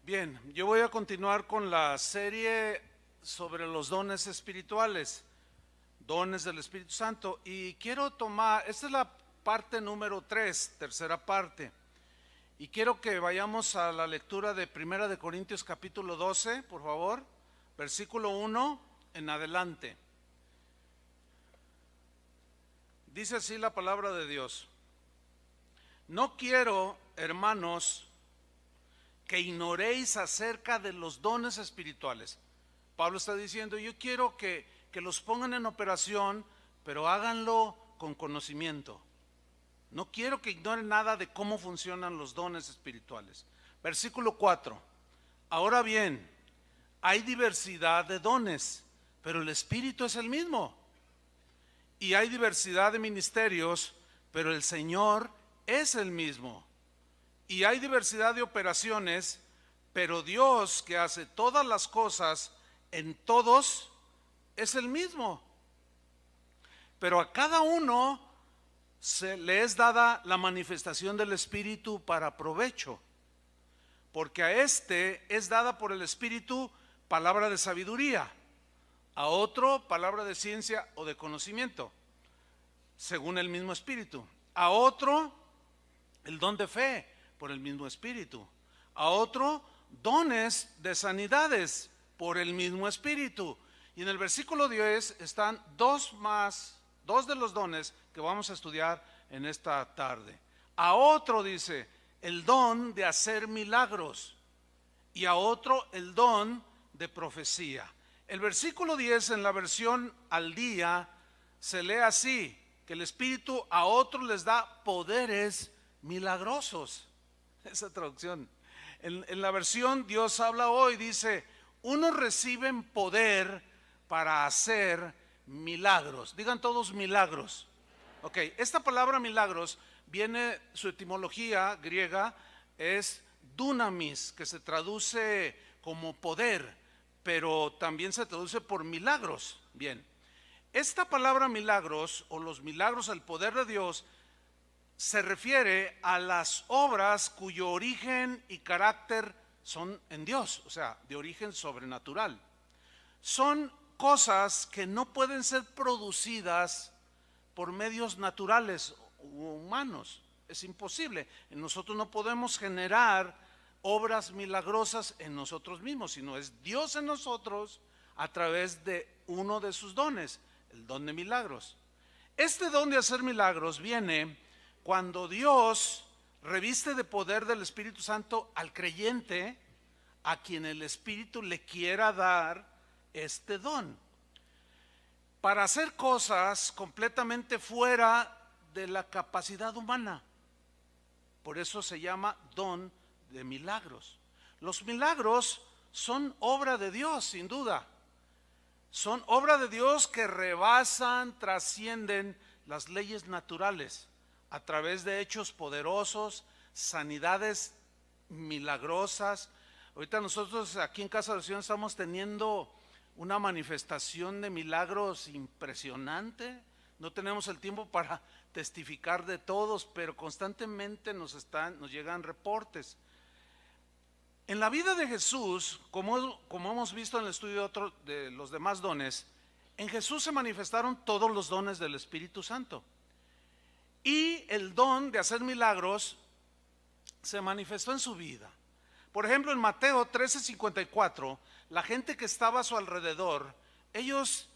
Bien, yo voy a continuar con la serie sobre los dones espirituales, dones del Espíritu Santo, y quiero tomar, esta es la parte número 3, tercera parte, y quiero que vayamos a la lectura de Primera de Corintios capítulo 12, por favor, versículo 1 en adelante. Dice así la palabra de Dios: No quiero, hermanos, que ignoréis acerca de los dones espirituales. Pablo está diciendo, yo quiero que los pongan en operación, pero háganlo con conocimiento. No quiero que ignoren nada de cómo funcionan los dones espirituales. Versículo 4. Ahora bien, hay diversidad de dones, pero el Espíritu es el mismo. Y hay diversidad de ministerios, pero el Señor es el mismo. Y hay diversidad de operaciones, pero Dios, que hace todas las cosas en todos, es el mismo. Pero a cada uno le es dada la manifestación del Espíritu para provecho, porque a este es dada por el Espíritu palabra de sabiduría, a otro palabra de ciencia o de conocimiento, según el mismo Espíritu, a otro el don de fe, por el mismo Espíritu, a otro dones de sanidades por el mismo Espíritu. Y en el versículo 10 están dos de los dones que vamos a estudiar en esta tarde. A otro dice el don de hacer milagros y a otro el don de profecía. El versículo 10 en la versión al día se lee así, que el Espíritu a otros les da poderes milagrosos. Esa traducción. En la versión Dios habla hoy dice, unos reciben poder para hacer milagros. Digan todos milagros. Ok, esta palabra milagros viene, su etimología griega es dunamis, que se traduce como poder, pero también se traduce por milagros. Bien, esta palabra milagros o los milagros, el poder de Dios, se refiere a las obras cuyo origen y carácter son en Dios, o sea, de origen sobrenatural. Son cosas que no pueden ser producidas por medios naturales u humanos. Es imposible. Nosotros no podemos generar obras milagrosas en nosotros mismos, sino es Dios en nosotros a través de uno de sus dones, el don de milagros. Este don de hacer milagros viene cuando Dios reviste de poder del Espíritu Santo al creyente, a quien el Espíritu le quiera dar este don, para hacer cosas completamente fuera de la capacidad humana. Por eso se llama don de milagros. Los milagros son obra de Dios, sin duda. Son obra de Dios que rebasan, trascienden las leyes naturales, a través de hechos poderosos, sanidades milagrosas. Ahorita nosotros aquí en Casa de Oración estamos teniendo una manifestación de milagros impresionante. No tenemos el tiempo para testificar de todos, pero constantemente nos llegan reportes. En la vida de Jesús, como hemos visto en el estudio de los demás dones, en Jesús se manifestaron todos los dones del Espíritu Santo. Y el don de hacer milagros se manifestó en su vida. Por ejemplo, en Mateo 13:54, la gente que estaba a su alrededor, ellos,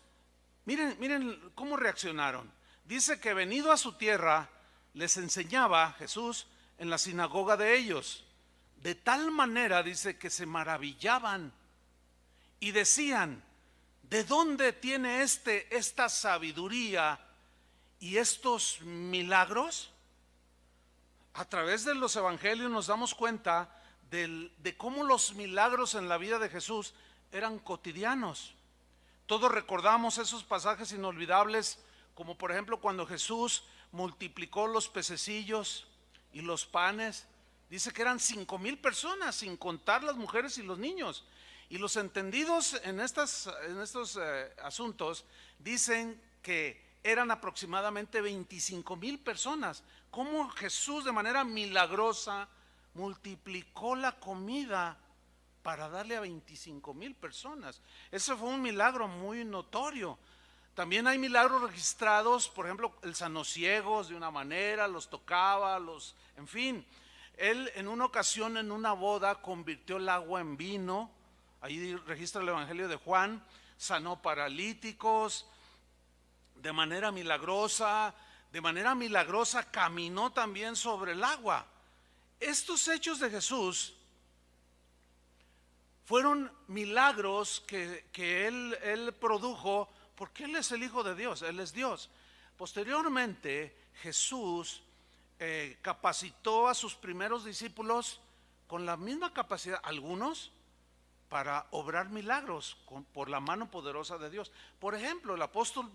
miren cómo reaccionaron. Dice que venido a su tierra, les enseñaba Jesús en la sinagoga de ellos. De tal manera, dice, que se maravillaban y decían, ¿de dónde tiene esta sabiduría y estos milagros? A través de los evangelios nos damos cuenta de cómo los milagros en la vida de Jesús eran cotidianos. Todos recordamos esos pasajes inolvidables, como por ejemplo cuando Jesús multiplicó los pececillos y los panes. Dice que eran 5,000 personas, sin contar las mujeres y los niños. Y los entendidos en estos asuntos dicen que eran aproximadamente 25,000 personas. Cómo Jesús de manera milagrosa multiplicó la comida para darle a 25,000 personas. Ese fue un milagro muy notorio. También hay milagros registrados, por ejemplo, él sanó ciegos de una manera, los tocaba, en fin. Él en una ocasión en una boda convirtió el agua en vino, ahí registra el Evangelio de Juan, sanó paralíticos de manera milagrosa caminó también sobre el agua. Estos hechos de Jesús fueron milagros que él produjo porque Él es el Hijo de Dios, Él es Dios. Posteriormente Jesús capacitó a sus primeros discípulos con la misma capacidad, algunos para obrar milagros por la mano poderosa de Dios. Por ejemplo, el apóstol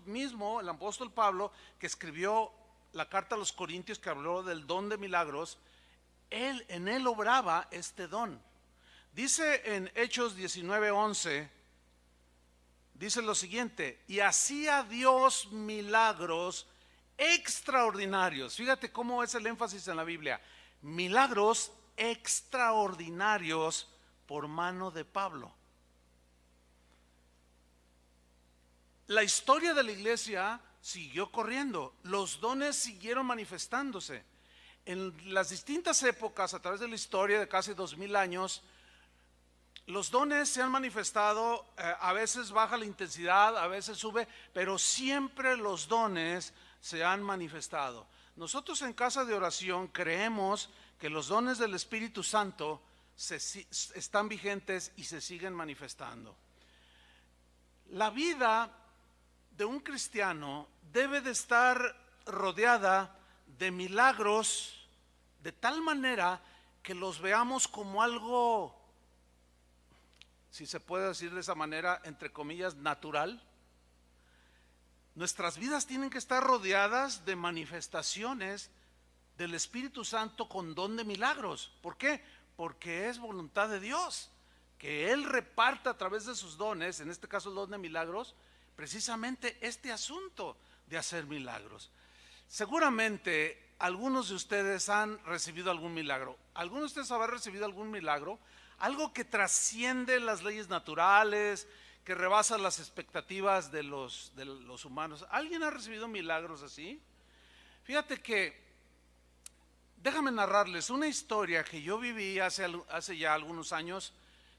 Pablo, que escribió la carta a los Corintios, que habló del don de milagros, en él obraba este don. Dice en Hechos 19:11, dice lo siguiente: y hacía Dios milagros extraordinarios. Fíjate cómo es el énfasis en la Biblia: milagros extraordinarios por mano de Pablo. La historia de la iglesia siguió corriendo, los dones siguieron manifestándose. En las distintas épocas, a través de la historia de casi 2000 años, los dones se han manifestado, a veces baja la intensidad, a veces sube, pero siempre los dones se han manifestado. Nosotros en Casa de Oración creemos que los dones del Espíritu Santo están vigentes y se siguen manifestando. La vida de un cristiano debe de estar rodeada de milagros de tal manera que los veamos como algo, si se puede decir de esa manera, entre comillas, natural. Nuestras vidas tienen que estar rodeadas de manifestaciones del Espíritu Santo con don de milagros. ¿Por qué? Porque es voluntad de Dios que Él reparta a través de sus dones, en este caso el don de milagros, precisamente este asunto de hacer milagros. Seguramente algunos de ustedes han recibido algún milagro. ¿Algunos de ustedes habrán recibido algún milagro? Algo que trasciende las leyes naturales, que rebasa las expectativas de los humanos. ¿Alguien ha recibido milagros así? Fíjate que, déjame narrarles una historia que yo viví hace ya algunos años,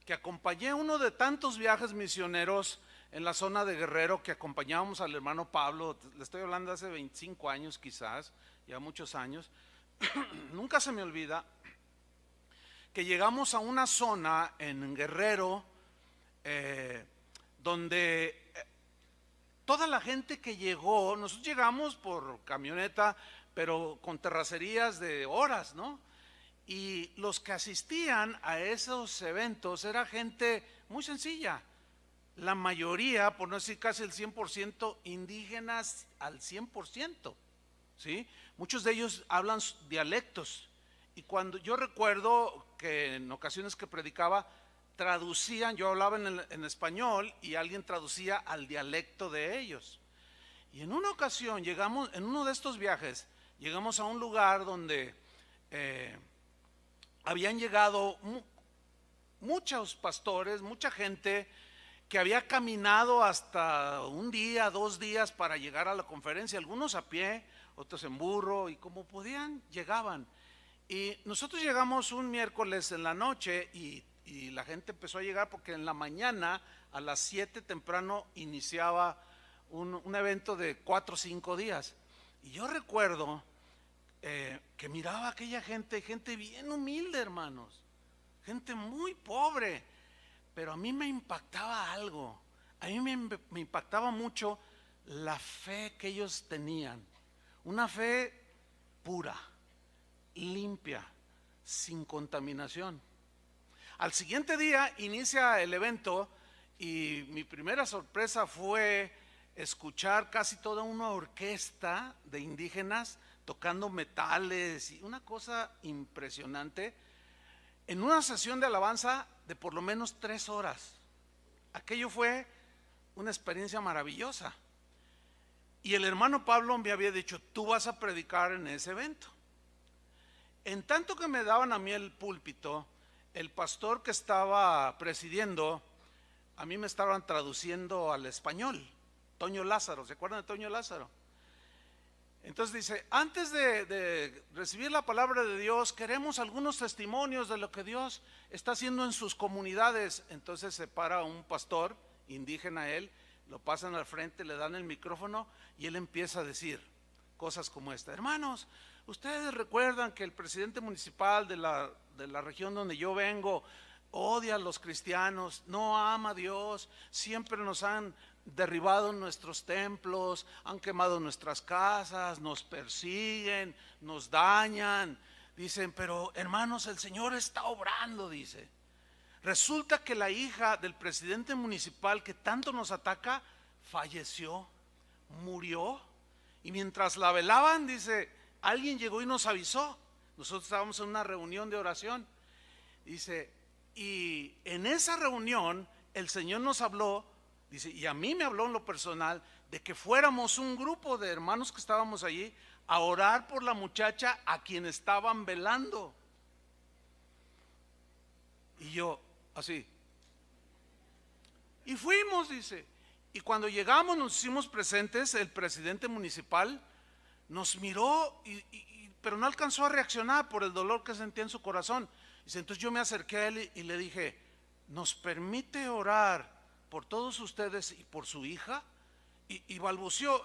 que acompañé uno de tantos viajes misioneros en la zona de Guerrero, que acompañábamos al hermano Pablo. Le estoy hablando de hace 25 años quizás, ya muchos años. Nunca se me olvida que llegamos a una zona en Guerrero donde toda la gente que llegó, nosotros llegamos por camioneta, pero con terracerías de horas, ¿no? Y los que asistían a esos eventos era gente muy sencilla, la mayoría, por no decir casi el 100%, indígenas al 100%, ¿sí? Muchos de ellos hablan dialectos, y cuando yo recuerdo que en ocasiones que predicaba, traducían, yo hablaba en español y alguien traducía al dialecto de ellos. Y en una ocasión llegamos, en uno de estos viajes, llegamos a un lugar donde habían llegado muchos pastores, mucha gente que había caminado hasta un día, 2 días para llegar a la conferencia, algunos a pie, otros en burro, y como podían, llegaban. Y nosotros llegamos un miércoles en la noche y la gente empezó a llegar porque en la mañana a las 7 temprano iniciaba un evento de 4 o 5 días. Y yo recuerdo que miraba a aquella gente bien humilde, hermanos, gente muy pobre, pero a mí me impactaba algo. A mí me impactaba mucho la fe que ellos tenían, una fe pura, limpia, sin contaminación. Al siguiente día inicia el evento y mi primera sorpresa fue escuchar casi toda una orquesta de indígenas tocando metales y una cosa impresionante en una sesión de alabanza de por lo menos 3 horas. Aquello fue una experiencia maravillosa. Y el hermano Pablo me había dicho: tú vas a predicar en ese evento. En tanto que me daban a mí el púlpito, el pastor que estaba presidiendo, a mí me estaban traduciendo al español, Toño Lázaro, ¿se acuerdan de Toño Lázaro? Entonces dice, antes de recibir la palabra de Dios, queremos algunos testimonios de lo que Dios está haciendo en sus comunidades. Entonces se para un pastor indígena, él, lo pasan al frente, le dan el micrófono y él empieza a decir cosas como esta. Hermanos, ustedes recuerdan que el presidente municipal de la región donde yo vengo odia a los cristianos, no ama a Dios, siempre nos han derribado nuestros templos, han quemado nuestras casas, nos persiguen, nos dañan. Dicen, pero hermanos, el Señor está obrando, dice. Resulta que la hija del presidente municipal que tanto nos ataca falleció, murió, y mientras la velaban, dice, alguien llegó y nos avisó. Nosotros estábamos en una reunión de oración, dice, y en esa reunión el Señor nos habló, dice, y a mí me habló en lo personal, de que fuéramos un grupo de hermanos que estábamos allí a orar por la muchacha a quien estaban velando. Y yo, así. Y fuimos, dice. Y cuando llegamos, nos hicimos presentes, el presidente municipal nos miró, pero no alcanzó a reaccionar por el dolor que sentía en su corazón. Dice, entonces yo me acerqué a él y le dije, ¿nos permite orar por todos ustedes y por su hija? Y balbuceó,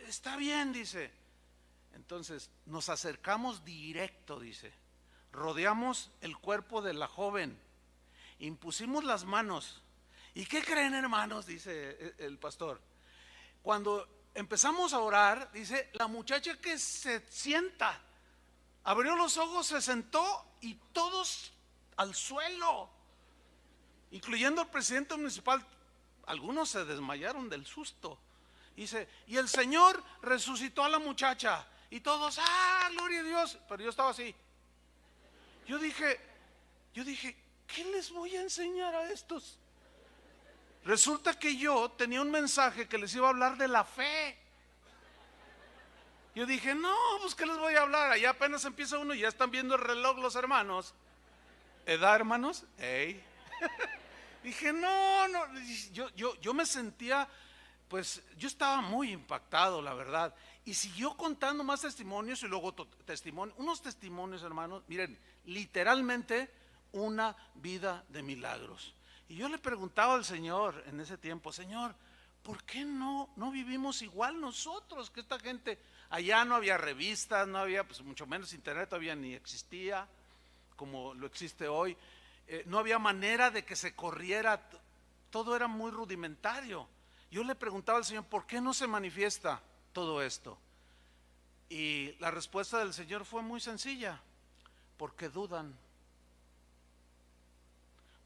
está bien, dice. Entonces nos acercamos directo, dice, rodeamos el cuerpo de la joven, impusimos las manos. ¿Y qué creen, hermanos? Dice el pastor. Cuando empezamos a orar, dice, la muchacha que se sienta, abrió los ojos, se sentó y todos al suelo, incluyendo el presidente municipal. Algunos se desmayaron del susto. Dice, y el Señor resucitó a la muchacha. Y todos, gloria a Dios. Pero yo estaba así. Yo dije, ¿qué les voy a enseñar a estos? Resulta que yo tenía un mensaje que les iba a hablar de la fe. Yo dije, no, pues ¿qué les voy a hablar? Allá apenas empieza uno y ya están viendo el reloj los hermanos. ¿Edad, hermanos? Ey. Dije, no, yo me sentía, pues yo estaba muy impactado, la verdad. Y siguió contando más testimonios y luego unos testimonios, hermanos, miren, literalmente una vida de milagros. Y yo le preguntaba al Señor en ese tiempo, Señor, ¿por qué no vivimos igual nosotros que esta gente? Allá no había revistas, no había, pues mucho menos internet, todavía ni existía como lo existe hoy. No había manera de que se corriera, todo era muy rudimentario. Yo le preguntaba al Señor, ¿por qué no se manifiesta todo esto? Y la respuesta del Señor fue muy sencilla, porque dudan,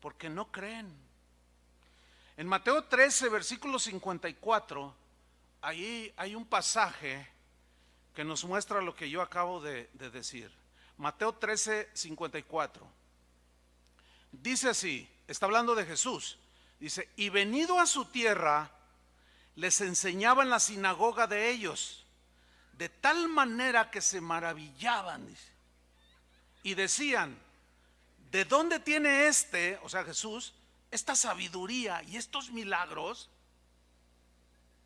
porque no creen. En Mateo 13, versículo 54, ahí hay un pasaje que nos muestra lo que yo acabo de decir. Mateo 13, 54. Dice así, está hablando de Jesús. Dice, y venido a su tierra, les enseñaba en la sinagoga de ellos, de tal manera que se maravillaban, dice, y decían, ¿de dónde tiene o sea Jesús, esta sabiduría y estos milagros?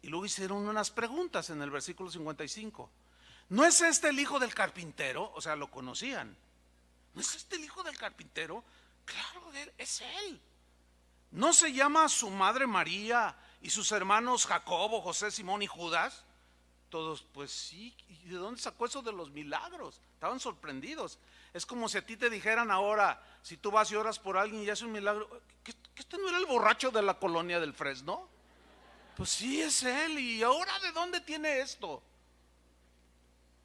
Y luego hicieron unas preguntas en el versículo 55. ¿No es este el hijo del carpintero? O sea, lo conocían. ¿No es este el hijo del carpintero? Claro, es él. ¿No se llama su madre María y sus hermanos Jacobo, José, Simón y Judas? Todos, pues sí. ¿Y de dónde sacó eso de los milagros? Estaban sorprendidos. Es como si a ti te dijeran ahora, si tú vas y oras por alguien y hace un milagro, ¿que este no era el borracho de la colonia del Fresno? Pues sí, es él. ¿Y ahora de dónde tiene esto?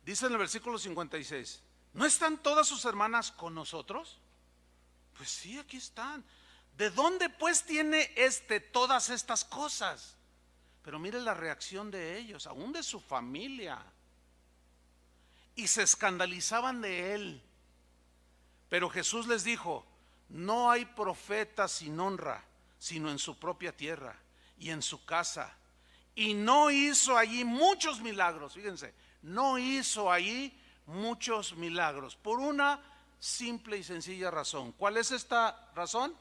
Dice en el versículo 56, ¿no están todas sus hermanas con nosotros? Pues sí, aquí están. ¿De dónde pues tiene todas estas cosas? Pero mire la reacción de ellos, aún de su familia. Y se escandalizaban de él. Pero Jesús les dijo, no hay profeta sin honra, sino en su propia tierra y en su casa. Y no hizo allí muchos milagros, fíjense, no hizo allí muchos milagros por una simple y sencilla razón. ¿Cuál es esta razón?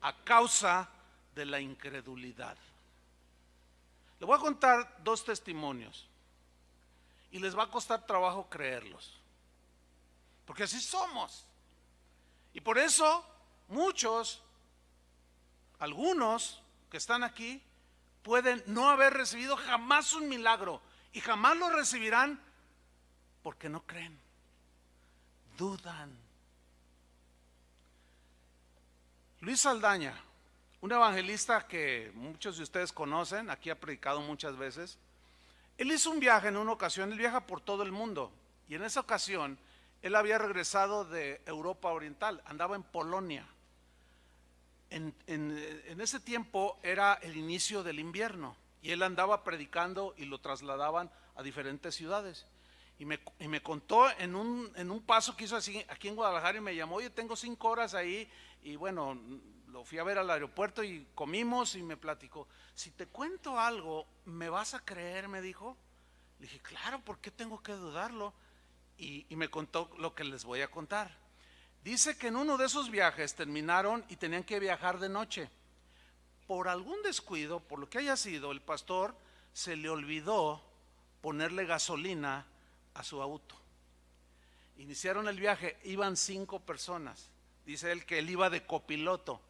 A causa de la incredulidad. Le voy a contar dos testimonios y les va a costar trabajo creerlos, porque así somos. Y por eso muchos, algunos que están aquí, pueden no haber recibido jamás un milagro y jamás lo recibirán porque no creen, dudan. Luis Saldaña, un evangelista que muchos de ustedes conocen, aquí ha predicado muchas veces. Él hizo un viaje en una ocasión, él viaja por todo el mundo, y en esa ocasión él había regresado de Europa Oriental, andaba en Polonia. En ese tiempo era el inicio del invierno, y él andaba predicando y lo trasladaban a diferentes ciudades. Y me contó en un paso que hizo así, aquí en Guadalajara, y me llamó: oye, tengo 5 horas ahí, y bueno, lo fui a ver al aeropuerto y comimos y me platicó. Si te cuento algo, ¿me vas a creer?, me dijo. Le dije, claro, ¿por qué tengo que dudarlo? Y me contó lo que les voy a contar. Dice que en uno de esos viajes terminaron y tenían que viajar de noche. Por algún descuido, por lo que haya sido, el pastor se le olvidó ponerle gasolina a su auto. Iniciaron el viaje, iban 5 personas. Dice él que él iba de copiloto.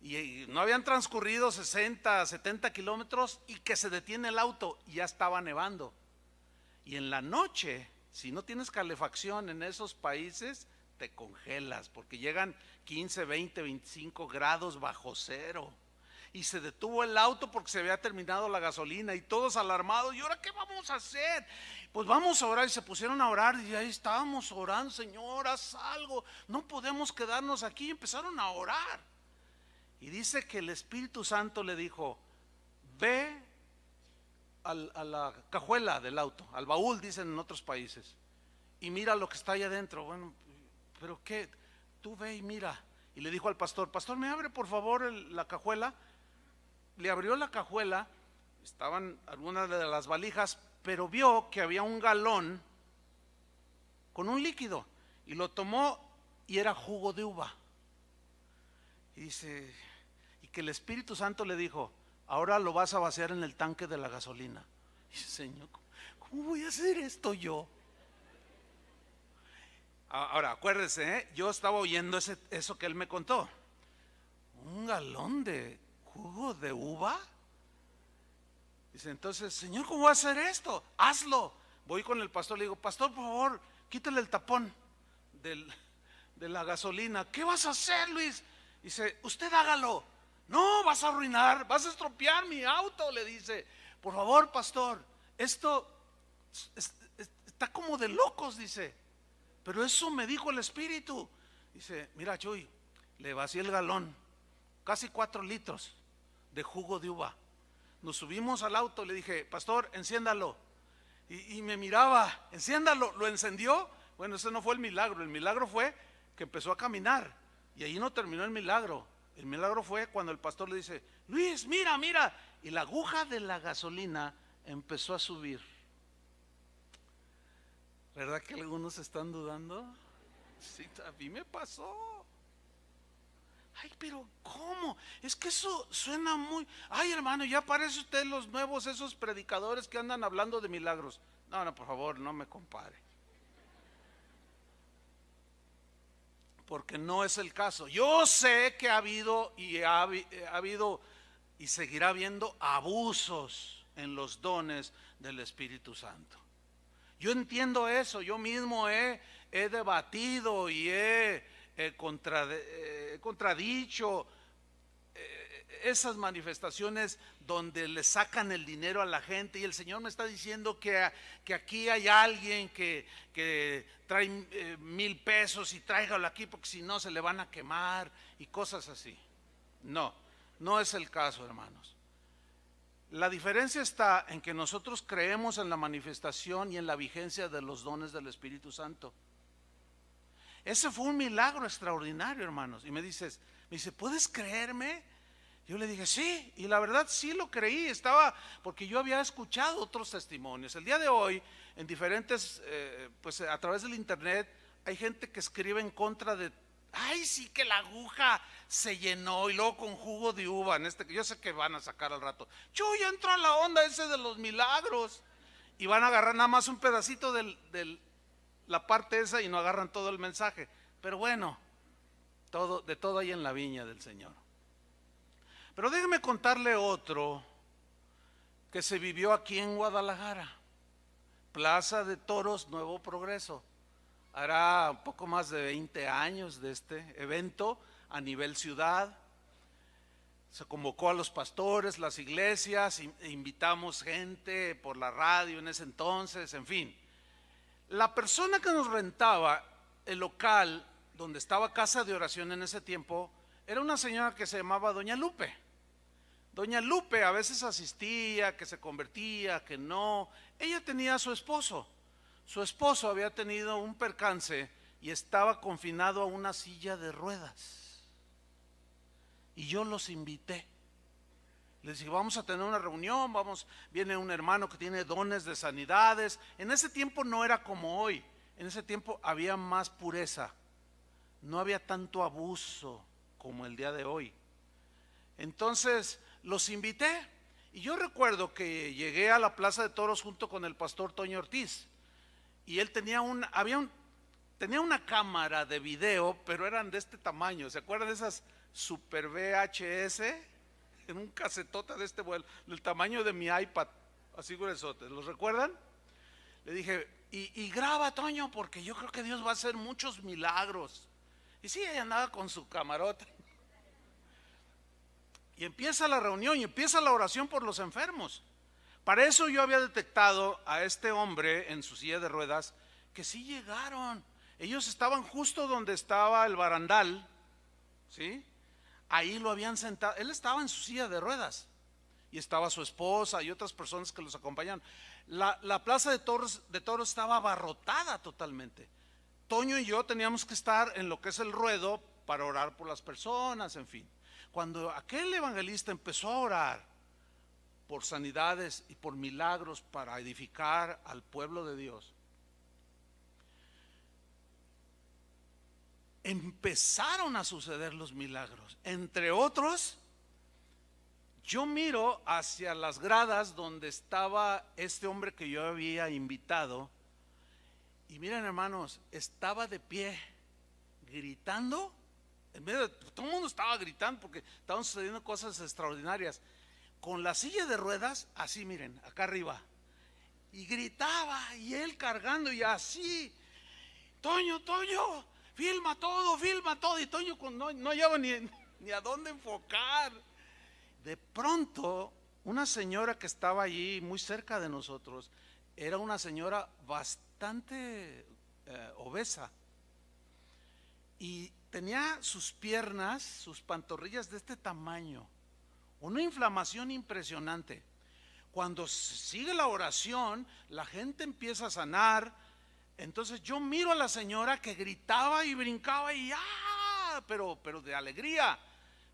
Y no habían transcurrido 60, 70 kilómetros y que se detiene el auto y ya estaba nevando. Y en la noche, si no tienes calefacción en esos países, te congelas, porque llegan 15, 20, 25 grados bajo cero. Y se detuvo el auto porque se había terminado la gasolina y todos alarmados. ¿Y ahora qué vamos a hacer? Pues vamos a orar. Y se pusieron a orar y ahí estábamos orando: Señor, haz algo, no podemos quedarnos aquí. Y empezaron a orar. Y dice que el Espíritu Santo le dijo: ve a la cajuela del auto, al baúl, dicen en otros países, y mira lo que está ahí adentro. Bueno, pero qué, tú ve y mira. Y le dijo al pastor: pastor, ¿me abre por favor la cajuela? Le abrió la cajuela, estaban algunas de las valijas, pero vio que había un galón con un líquido, y lo tomó y era jugo de uva. Y dice, y que el Espíritu Santo le dijo: ahora lo vas a vaciar en el tanque de la gasolina. Y dice, Señor, ¿cómo voy a hacer esto yo? Ahora, acuérdese, yo estaba oyendo eso que él me contó. ¿Un galón de jugo de uva? Dice, entonces, Señor, ¿cómo voy a hacer esto? Hazlo. Voy con el pastor, le digo: pastor, por favor, quítale el tapón de la gasolina. ¿Qué vas a hacer, Luis? Dice, usted hágalo. No, vas a arruinar, vas a estropear mi auto, le dice. Por favor, pastor, esto está como de locos, dice. Pero eso me dijo el Espíritu. Dice, mira, Chuy, le vacié el galón, casi 4 litros de jugo de uva. Nos subimos al auto, le dije, pastor, enciéndalo. Y me miraba, enciéndalo, lo encendió. Bueno, ese no fue el milagro fue que empezó a caminar. Y ahí no terminó el milagro. El milagro fue cuando el pastor le dice, Luis, mira, mira. Y la aguja de la gasolina empezó a subir. ¿Verdad que algunos están dudando? Sí, a mí me pasó. Ay, pero ¿cómo? Es que eso suena muy... Ay, hermano, ya parece usted los nuevos, esos predicadores que andan hablando de milagros. No, no, por favor, no me compare. Porque no es el caso. Yo sé que ha habido y seguirá habiendo abusos en los dones del Espíritu Santo. Yo entiendo eso, yo mismo he debatido y he contradicho esas manifestaciones donde le sacan el dinero a la gente, y el Señor me está diciendo que aquí hay alguien que trae 1,000 pesos y tráigalo aquí porque si no se le van a quemar y cosas así. No es el caso, hermanos. La diferencia está en que nosotros creemos en la manifestación y en la vigencia de los dones del Espíritu Santo. Ese fue un milagro extraordinario, hermanos. Y me dice, ¿puedes creerme? Yo le dije, sí, y la verdad sí lo creí, porque yo había escuchado otros testimonios. El día de hoy, en diferentes, pues a través del internet, hay gente que escribe en contra de, ay, sí que la aguja se llenó y luego con jugo de uva, yo sé que van a sacar al rato. Yo ya entro a la onda ese de los milagros y van a agarrar nada más un pedacito de la parte esa y no agarran todo el mensaje. Pero bueno, de todo hay en la viña del Señor. Pero déjeme contarle otro que se vivió aquí en Guadalajara, Plaza de Toros Nuevo Progreso. Hará un poco más de 20 años de este evento a nivel ciudad. Se convocó a los pastores, las iglesias, e invitamos gente por la radio en ese entonces, en fin. La persona que nos rentaba el local donde estaba casa de oración en ese tiempo era una señora que se llamaba Doña Lupe. Doña Lupe a veces asistía, que se convertía, que no. Ella tenía a su esposo. Su esposo había tenido un percance y estaba confinado a una silla de ruedas. Y yo los invité. Les dije, vamos a tener una reunión, viene un hermano que tiene dones de sanidades. En ese tiempo no era como hoy. En ese tiempo había más pureza. No había tanto abuso como el día de hoy. Entonces los invité. Y yo recuerdo que llegué a la Plaza de Toros junto con el pastor Toño Ortiz. Y él tenía una cámara de video, pero eran de este tamaño. ¿Se acuerdan de esas Super VHS? En un casetota de este vuelo, del tamaño de mi iPad, así gruesote. ¿Los recuerdan? Le dije, y graba, Toño, porque yo creo que Dios va a hacer muchos milagros. Y sí, ella andaba con su camarota. Y empieza la reunión y empieza la oración por los enfermos. Para eso yo había detectado a este hombre en su silla de ruedas que sí llegaron. Ellos estaban justo donde estaba el barandal, ¿sí? Ahí lo habían sentado. Él estaba en su silla de ruedas y estaba su esposa y otras personas que los acompañaban. La plaza de toros estaba abarrotada totalmente. Toño y yo teníamos que estar en lo que es el ruedo para orar por las personas, en fin. Cuando aquel evangelista empezó a orar por sanidades y por milagros para edificar al pueblo de Dios, empezaron a suceder los milagros. Entre otros, yo miro hacia las gradas donde estaba este hombre que yo había invitado, y miren, hermanos, estaba de pie gritando. En medio de, todo el mundo estaba gritando porque estaban sucediendo cosas extraordinarias, con la silla de ruedas así, miren, acá arriba, y gritaba, y él cargando, y así, Toño, filma todo, y Toño no hallaba ni a dónde enfocar. De pronto, una señora que estaba allí muy cerca de nosotros, era una señora bastante obesa, y tenía sus piernas, sus pantorrillas de este tamaño, una inflamación impresionante. Cuando sigue la oración, la gente empieza a sanar. Entonces yo miro a la señora que gritaba y brincaba y pero de alegría.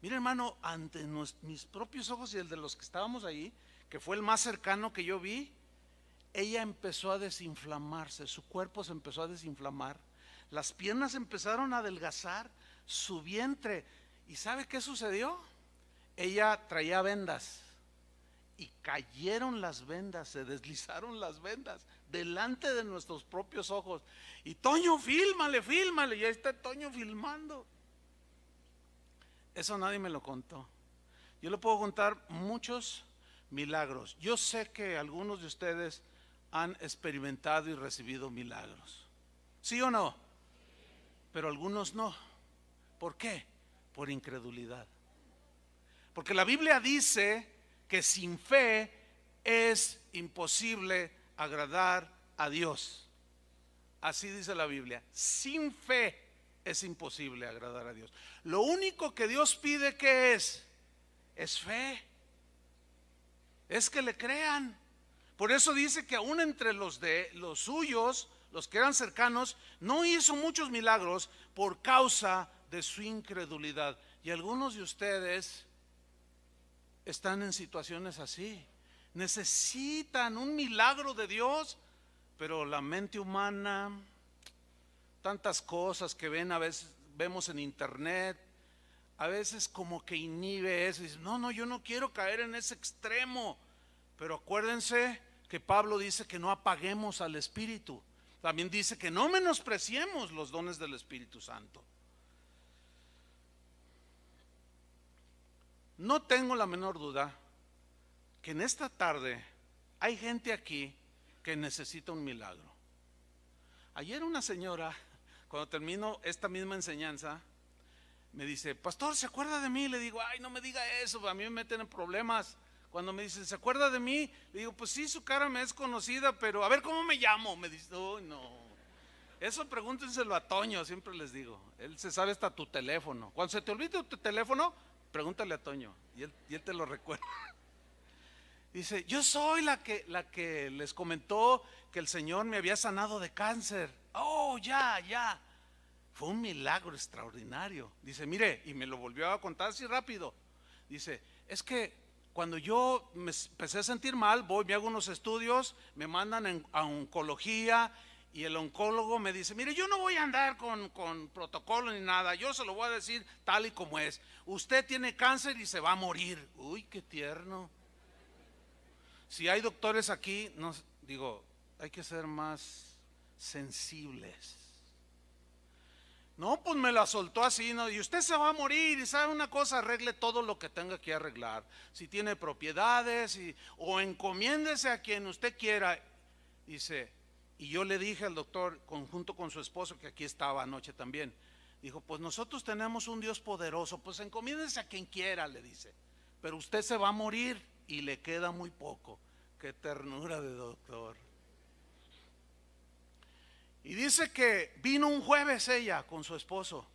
Mira, hermano, ante mis propios ojos y el de los que estábamos ahí, que fue el más cercano que yo vi, ella empezó a desinflamarse, su cuerpo se empezó a desinflamar, las piernas empezaron a adelgazar, su vientre. ¿Y sabe qué sucedió? Ella traía vendas y cayeron las vendas, se deslizaron las vendas delante de nuestros propios ojos. Y Toño, fílmale, y ahí está Toño filmando. Eso nadie me lo contó. Yo le puedo contar muchos milagros. Yo sé que algunos de ustedes han experimentado y recibido milagros, ¿sí o no? Pero algunos no. ¿Por qué? Por incredulidad. Porque la Biblia dice que sin fe es imposible agradar a Dios. Así dice la Biblia. Sin fe es imposible agradar a Dios. Lo único que Dios pide, ¿qué es? Es fe. Es que le crean. Por eso dice que aún entre los suyos, los que eran cercanos, no hizo muchos milagros por causa de su incredulidad. Y algunos de ustedes están en situaciones así. Necesitan un milagro de Dios, pero la mente humana tantas cosas que ven, a veces vemos en internet, a veces como que inhibe eso y dice, no, yo no quiero caer en ese extremo. Pero acuérdense que Pablo dice que no apaguemos al Espíritu. También dice que no menospreciemos los dones del Espíritu Santo. No tengo la menor duda que en esta tarde hay gente aquí que necesita un milagro. Ayer una señora, cuando termino esta misma enseñanza, me dice, pastor, ¿se acuerda de mí? Le digo, ay, no me diga eso, a mí me meten en problemas. Cuando me dicen, ¿se acuerda de mí? Le digo, pues sí, su cara me es conocida, pero a ver, ¿cómo me llamo? Me dice, oh, no. Eso pregúntenselo a Toño, siempre les digo. Él se sabe hasta tu teléfono. Cuando se te olvide tu teléfono, pregúntale a Toño y él te lo recuerda. Dice, yo soy la que les comentó que el Señor me había sanado de cáncer. Oh, ya. Fue un milagro extraordinario. Dice, mire, y me lo volvió a contar así rápido. Dice, es que cuando yo me empecé a sentir mal, me hago unos estudios, me mandan a oncología y el oncólogo me dice, mire, yo no voy a andar con protocolo ni nada, yo se lo voy a decir tal y como es. Usted tiene cáncer y se va a morir. Uy, qué tierno. Si hay doctores aquí, hay que ser más sensibles. No, pues me la soltó así, ¿no? Y usted se va a morir, y sabe una cosa, arregle todo lo que tenga que arreglar. Si tiene propiedades, o encomiéndese a quien usted quiera. Dice, y yo le dije al doctor, junto con su esposo, que aquí estaba anoche también, dijo, pues nosotros tenemos un Dios poderoso, pues encomiéndese a quien quiera, le dice, pero usted se va a morir y le queda muy poco. Qué ternura de doctor. Y dice que vino un jueves ella con su esposo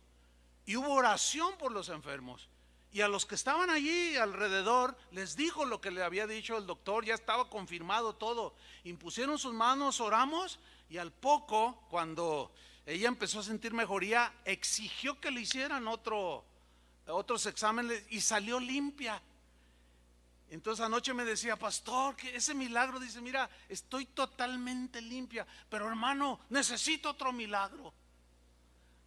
y hubo oración por los enfermos. Y a los que estaban allí alrededor les dijo lo que le había dicho el doctor, ya estaba confirmado todo. Impusieron sus manos, oramos, y al poco, cuando ella empezó a sentir mejoría, exigió que le hicieran otros exámenes y salió limpia. Entonces anoche me decía, pastor, que ese milagro, dice, mira, estoy totalmente limpia, pero hermano, necesito otro milagro.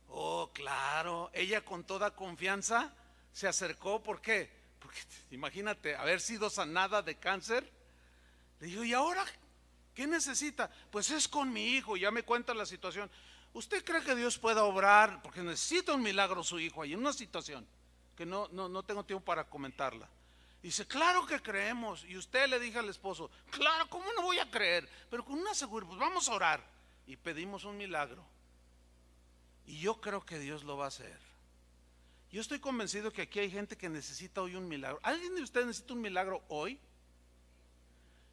Oh, claro, ella con toda confianza se acercó. ¿Por qué? Porque imagínate, haber sido sanada de cáncer. Le digo, ¿y ahora qué necesita? Pues es con mi hijo. Ya me cuenta la situación. ¿Usted cree que Dios pueda obrar? Porque necesita un milagro su hijo ahí en una situación que no tengo tiempo para comentarla. Dice, claro que creemos. Y usted le dije al esposo, claro, ¿cómo no voy a creer? Pero con una seguridad, pues vamos a orar. Y pedimos un milagro. Y yo creo que Dios lo va a hacer. Yo estoy convencido que aquí hay gente que necesita hoy un milagro. ¿Alguien de ustedes necesita un milagro hoy?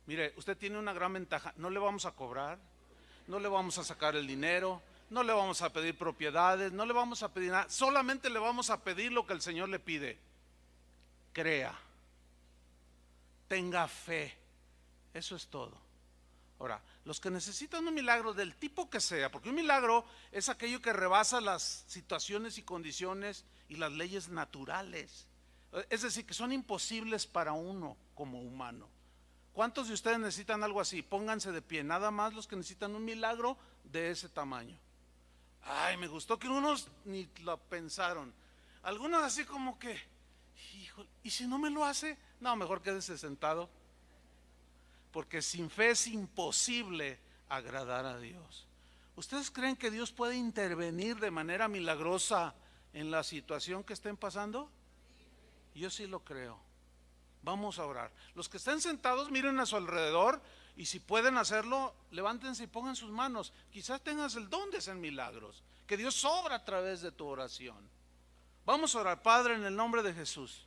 Mire, usted tiene una gran ventaja. No le vamos a cobrar, no le vamos a sacar el dinero, no le vamos a pedir propiedades, no le vamos a pedir nada. Solamente le vamos a pedir lo que el Señor le pide. Crea. Tenga fe. Eso es todo. Ahora, los que necesitan un milagro del tipo que sea, porque un milagro es aquello que rebasa las situaciones y condiciones y las leyes naturales, es decir, que son imposibles para uno como humano. ¿Cuántos de ustedes necesitan algo así? Pónganse de pie, nada más los que necesitan un milagro de ese tamaño. Ay, me gustó que unos ni lo pensaron, algunos así como que, híjole, ¿y si no me lo hace? No, mejor quédese sentado. Porque sin fe es imposible agradar a Dios. ¿Ustedes creen que Dios puede intervenir de manera milagrosa en la situación que estén pasando? Yo sí lo creo. Vamos a orar. Los que estén sentados, miren a su alrededor y si pueden hacerlo, levántense y pongan sus manos. Quizás tengas el don de hacer milagros. Que Dios obra a través de tu oración. Vamos a orar. Padre, en el nombre de Jesús,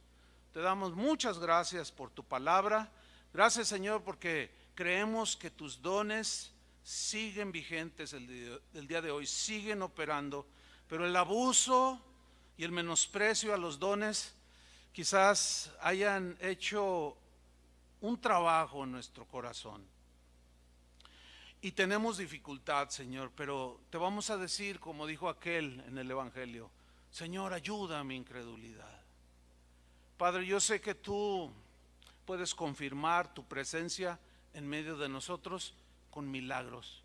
te damos muchas gracias por tu palabra. Gracias, Señor, porque creemos que tus dones siguen vigentes el día de hoy, siguen operando, pero el abuso y el menosprecio a los dones quizás hayan hecho un trabajo en nuestro corazón. Y tenemos dificultad, Señor, pero te vamos a decir, como dijo aquel en el Evangelio, Señor, ayuda a mi incredulidad. Padre, yo sé que tú puedes confirmar tu presencia en medio de nosotros con milagros.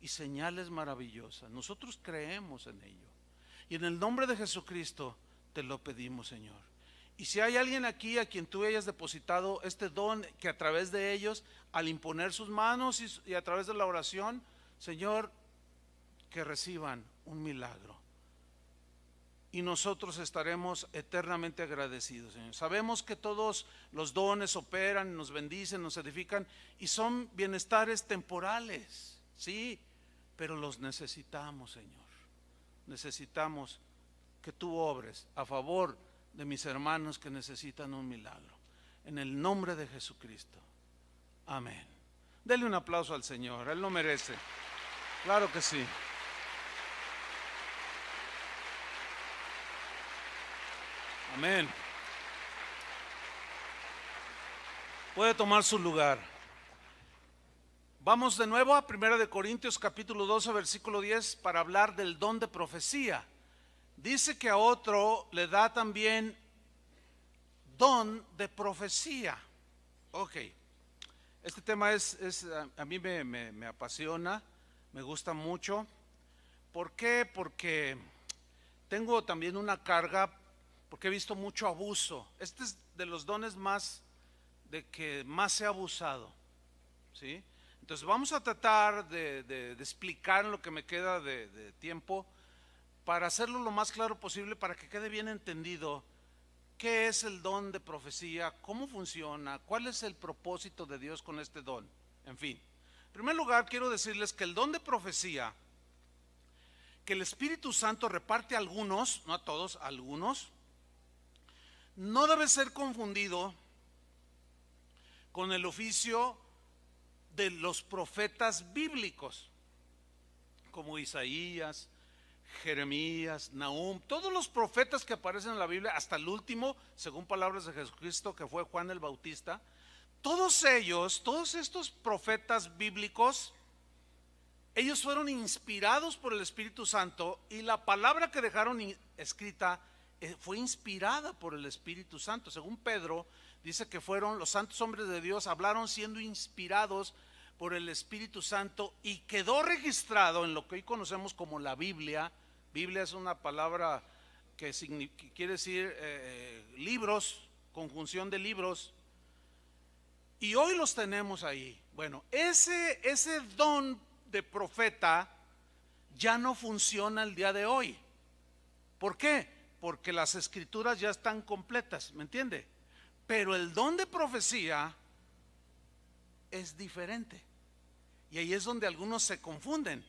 y señales maravillosas. Nosotros creemos en ello. Y en el nombre de Jesucristo te lo pedimos, Señor. Y si hay alguien aquí a quien tú hayas depositado este don, que a través de ellos, al imponer sus manos y a través de la oración, Señor, que reciban un milagro. Y nosotros estaremos eternamente agradecidos, Señor. Sabemos que todos los dones operan, nos bendicen, nos edifican y son bienestares temporales, sí, pero los necesitamos, Señor. Necesitamos que tú obres a favor de mis hermanos que necesitan un milagro. En el nombre de Jesucristo. Amén. Dele un aplauso al Señor, Él lo merece. Claro que sí. Amén. Puede tomar su lugar. Vamos de nuevo a 1 Corintios capítulo 12 versículo 10 para hablar del don de profecía. Dice que a otro le da también don de profecía. Ok, este tema a mí me apasiona, me gusta mucho. ¿Por qué? Porque tengo también una carga, porque he visto mucho abuso. Este es de los dones de que más se ha abusado, ¿sí? Entonces vamos a tratar de explicar en lo que me queda de tiempo, para hacerlo lo más claro posible, para que quede bien entendido qué es el don de profecía, cómo funciona, cuál es el propósito de Dios con este don. En fin, en primer lugar quiero decirles que el don de profecía, que el Espíritu Santo reparte a algunos, no a todos, a algunos, no debe ser confundido con el oficio de los profetas bíblicos, como Isaías, Jeremías, Nahum, todos los profetas que aparecen en la Biblia, hasta el último, según palabras de Jesucristo, que fue Juan el Bautista. Todos ellos, todos estos profetas bíblicos, ellos fueron inspirados por el Espíritu Santo, y la palabra que dejaron escrita fue inspirada por el Espíritu Santo. Según Pedro, dice que fueron los santos hombres de Dios, hablaron siendo inspirados por el Espíritu Santo, y quedó registrado en lo que hoy conocemos como la Biblia. Biblia es una palabra que quiere decir libros, conjunción de libros, y hoy los tenemos ahí. Bueno, ese don de profeta ya no funciona el día de hoy. ¿Por qué? Porque las escrituras ya están completas, ¿me entiende? Pero el don de profecía es diferente. Y ahí es donde algunos se confunden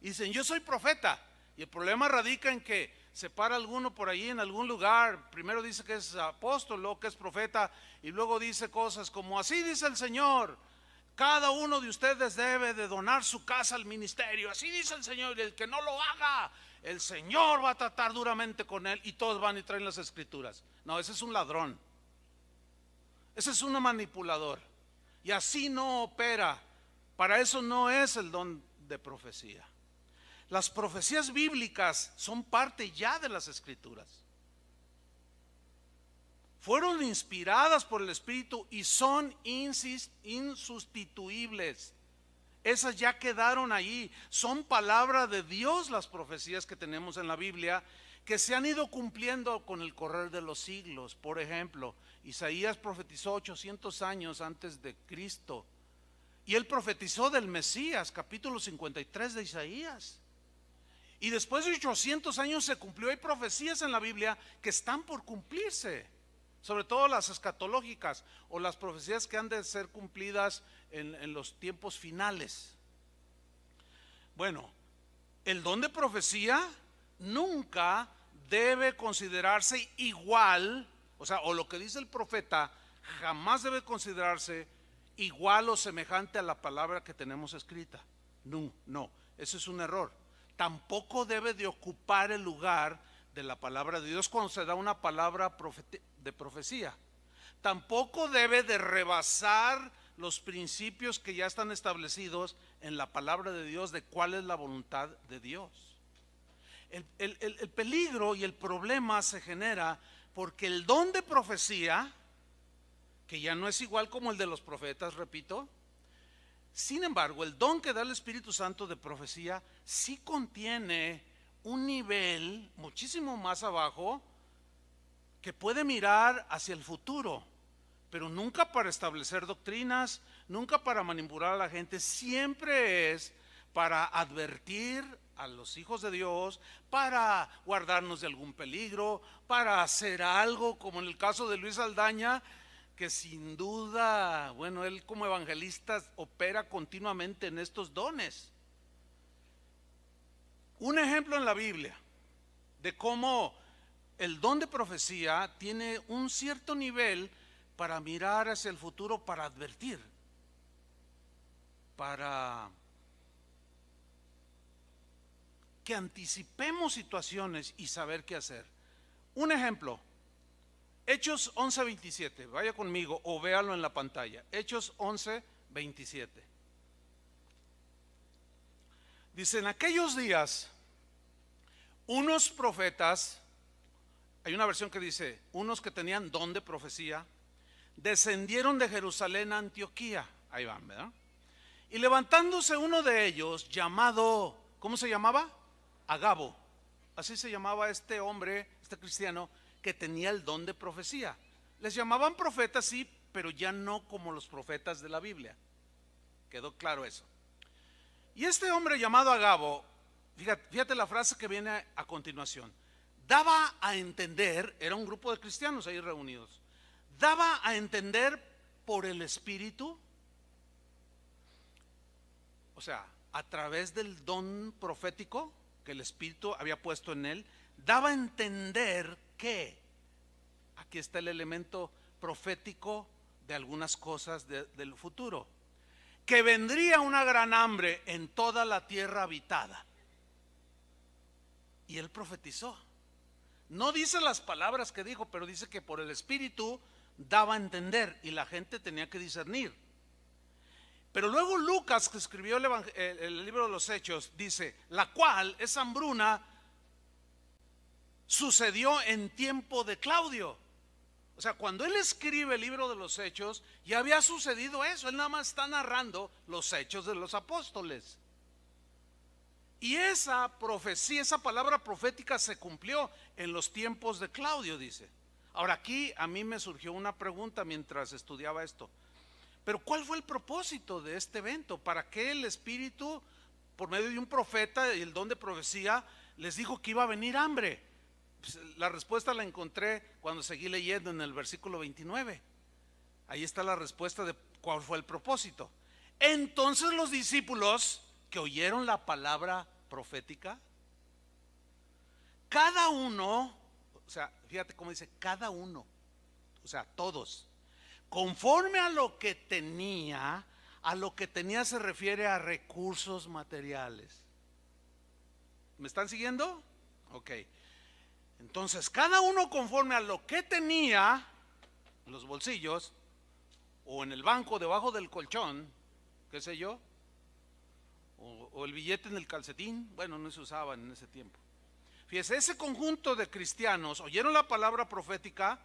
y dicen: yo soy profeta. Y el problema radica en que se para alguno por allí en algún lugar, primero dice que es apóstol, luego que es profeta, y luego dice cosas como: así dice el Señor, cada uno de ustedes debe de donar su casa al ministerio, así dice el Señor, y el que no lo haga, el Señor va a tratar duramente con él. Y todos van y traen las escrituras. No, ese es un ladrón, ese es un manipulador, y así no opera. Para eso no es el don de profecía. Las profecías bíblicas son parte ya de las escrituras. Fueron inspiradas por el Espíritu y son insustituibles. Esas ya quedaron allí. Son palabra de Dios las profecías que tenemos en la Biblia, que se han ido cumpliendo con el correr de los siglos. Por ejemplo, Isaías profetizó 800 años antes de Cristo, y él profetizó del Mesías, capítulo 53 de Isaías. Y después de 800 años se cumplió. Hay profecías en la Biblia que están por cumplirse, sobre todo las escatológicas, o las profecías que han de ser cumplidas en los tiempos finales. Bueno, el don de profecía nunca debe considerarse igual, o lo que dice el profeta jamás debe considerarse igual o semejante a la palabra que tenemos escrita. No, eso es un error. Tampoco debe de ocupar el lugar de la palabra de Dios cuando se da una palabra de profecía. Tampoco debe de rebasar los principios que ya están establecidos en la palabra de Dios de cuál es la voluntad de Dios. El peligro y el problema se genera porque el don de profecía, que ya no es igual como el de los profetas, repito, Sin embargo, el don que da el Espíritu Santo de profecía sí contiene un nivel muchísimo más abajo que puede mirar hacia el futuro, pero nunca para establecer doctrinas, nunca para manipular a la gente, siempre es para advertir a los hijos de Dios, para guardarnos de algún peligro, para hacer algo, como en el caso de Luis Aldaña, que sin duda, bueno, él como evangelista opera continuamente en estos dones. Un ejemplo en la Biblia de cómo el don de profecía tiene un cierto nivel para mirar hacia el futuro, para advertir, para que anticipemos situaciones y saber qué hacer. Un ejemplo, Hechos 11:27, vaya conmigo o véalo en la pantalla. Hechos 11:27. Dice: en aquellos días, unos profetas, hay una versión que dice, unos que tenían don de profecía, descendieron de Jerusalén a Antioquía. Ahí van, ¿verdad? Y levantándose uno de ellos, llamado, ¿cómo se llamaba? Agabo. Así se llamaba este hombre, este cristiano, que tenía el don de profecía. Les llamaban profetas, sí, pero ya no como los profetas de la Biblia. Quedó claro eso. Y este hombre llamado Agabo, fíjate la frase que viene a continuación. Daba a entender, era un grupo de cristianos ahí reunidos, daba a entender por el Espíritu, o sea, a través del don profético que el Espíritu había puesto en él, daba a entender que, aquí está el elemento profético de algunas cosas del futuro, que vendría una gran hambre en toda la tierra habitada. Y él profetizó. No dice las palabras que dijo, pero dice que por el Espíritu daba a entender y la gente tenía que discernir. Pero luego Lucas, que escribió el libro de los Hechos, dice, la cual, esa hambruna, sucedió en tiempo de Claudio. O sea, cuando él escribe el libro de los Hechos, ya había sucedido eso. Él nada más está narrando los hechos de los apóstoles. Y esa profecía, esa palabra profética se cumplió en los tiempos de Claudio, dice. Ahora aquí a mí me surgió una pregunta mientras estudiaba esto. Pero ¿cuál fue el propósito de este evento? ¿Para qué el Espíritu, por medio de un profeta y el don de profecía, les dijo que iba a venir hambre? Pues la respuesta la encontré cuando seguí leyendo en el versículo 29. Ahí está la respuesta de cuál fue el propósito. Entonces los discípulos que oyeron la palabra profética, cada uno, o sea, fíjate cómo dice cada uno, o sea, todos, conforme a lo que tenía se refiere a recursos materiales. ¿Me están siguiendo? Ok. Entonces, cada uno conforme a lo que tenía en los bolsillos o en el banco debajo del colchón, qué sé yo, o el billete en el calcetín, bueno, no se usaban en ese tiempo. Fíjese, ese conjunto de cristianos oyeron la palabra profética,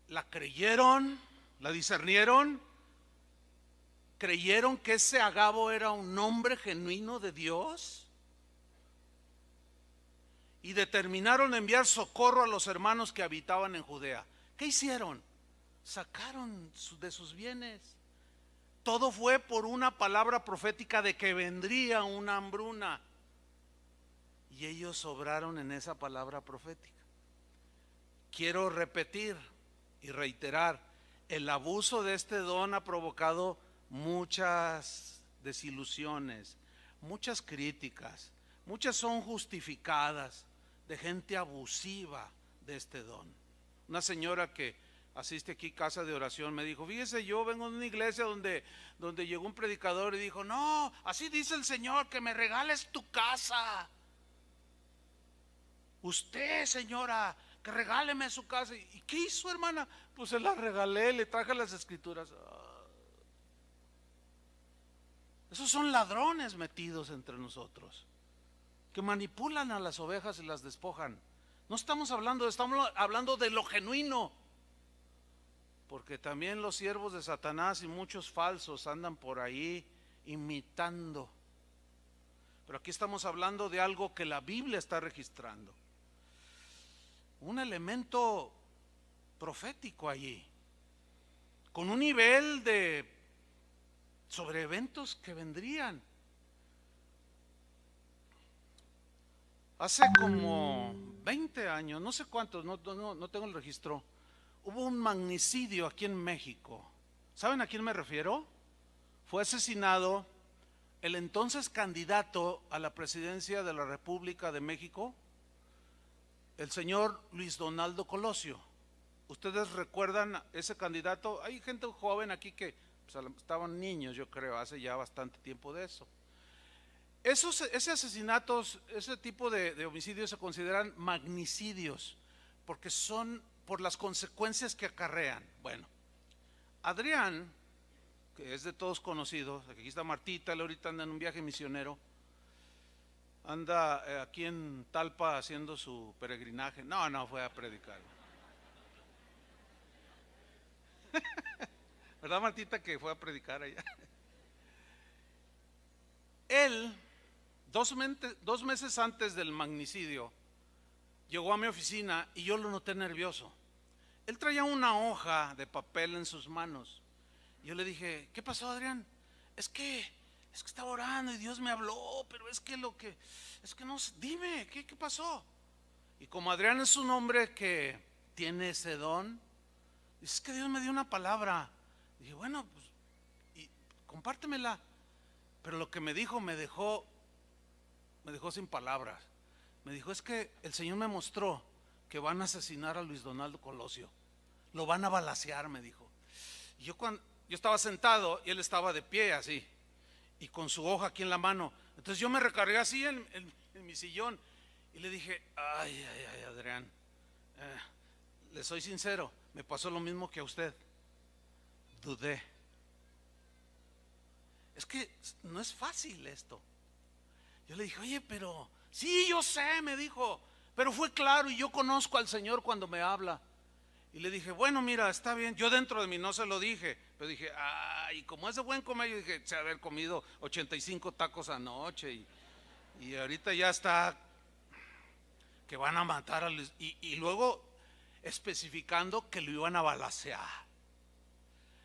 la creyeron, la discernieron, creyeron que ese Agabo era un hombre genuino de Dios y determinaron enviar socorro a los hermanos que habitaban en Judea. ¿Qué hicieron? Sacaron de sus bienes. Todo fue por una palabra profética de que vendría una hambruna. Y ellos obraron en esa palabra profética. Quiero repetir y reiterar, el abuso de este don ha provocado muchas desilusiones, muchas críticas, muchas son justificadas de gente abusiva de este don. Una señora que asiste aquí casa de oración me dijo, fíjese, yo vengo de una iglesia donde llegó un predicador y dijo, no, así dice el Señor, que me regales tu casa. Usted, señora, que regáleme su casa. ¿Y qué hizo, hermana? Pues se la regalé, le traje las escrituras. Esos son ladrones metidos entre nosotros, que manipulan a las ovejas y las despojan. No estamos hablando de lo genuino. porque también los siervos de Satanás y muchos falsos andan por ahí imitando. Pero aquí estamos hablando de algo que la Biblia está registrando, un elemento profético allí, con un nivel de sobre eventos que vendrían. Hace como 20 años, no sé cuántos, no tengo el registro, hubo un magnicidio aquí en México. ¿Saben a quién me refiero? Fue asesinado el entonces candidato a la presidencia de la República de México, el señor Luis Donaldo Colosio. ¿Ustedes recuerdan ese candidato? Hay gente joven aquí que pues, estaban niños, yo creo, hace ya bastante tiempo de eso. Ese asesinatos, ese tipo de homicidios se consideran magnicidios, porque son por las consecuencias que acarrean. Bueno, Adrián, que es de todos conocido, aquí está Martita, él ahorita anda en un viaje misionero, anda aquí en Talpa haciendo su peregrinaje. No fue a predicar. ¿Verdad, Martita, que fue a predicar allá? Él, dos meses antes del magnicidio, llegó a mi oficina y yo lo noté nervioso. Él traía una hoja de papel en sus manos. Yo le dije, ¿qué pasó, Adrián? Es que estaba orando y Dios me habló, pero es que no, dime, ¿qué pasó? Y como Adrián es un hombre que tiene ese don, es que Dios me dio una palabra. Dije, bueno, pues, compártemela. Pero lo que me dijo me dejó sin palabras. Me dijo, es que el Señor me mostró que van a asesinar a Luis Donaldo Colosio. Lo van a balacear, me dijo. Y yo estaba sentado y él estaba de pie así, y con su hoja aquí en la mano. Entonces yo me recargué así en mi sillón y le dije, ay, Adrián, le soy sincero, me pasó lo mismo que a usted. Dudé. Es que no es fácil esto. Yo le dije, oye, pero sí, yo sé, me dijo, pero fue claro y yo conozco al Señor cuando me habla. Y le dije, bueno, mira, está bien. Yo dentro de mí no se lo dije, pero dije, ay, como es de buen comer, yo dije, se ha haber comido 85 tacos anoche y ahorita ya está que van a matar a Luis, y luego especificando que lo iban a balacear.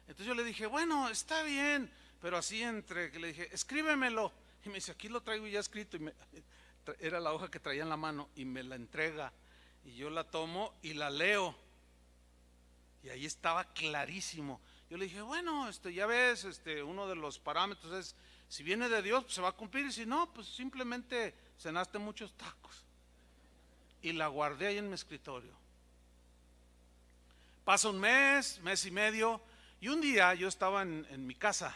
Entonces yo le dije, bueno, está bien, pero así entre que le dije, escríbemelo. Y me dice, aquí lo traigo ya escrito. Y era la hoja que traía en la mano y me la entrega. Y yo la tomo y la leo. Y ahí estaba clarísimo. Yo le dije, bueno, ya ves, uno de los parámetros es, si viene de Dios, pues se va a cumplir. Y si no, pues simplemente cenaste muchos tacos. Y la guardé ahí en mi escritorio. Pasa un mes y medio. Y un día yo estaba en mi casa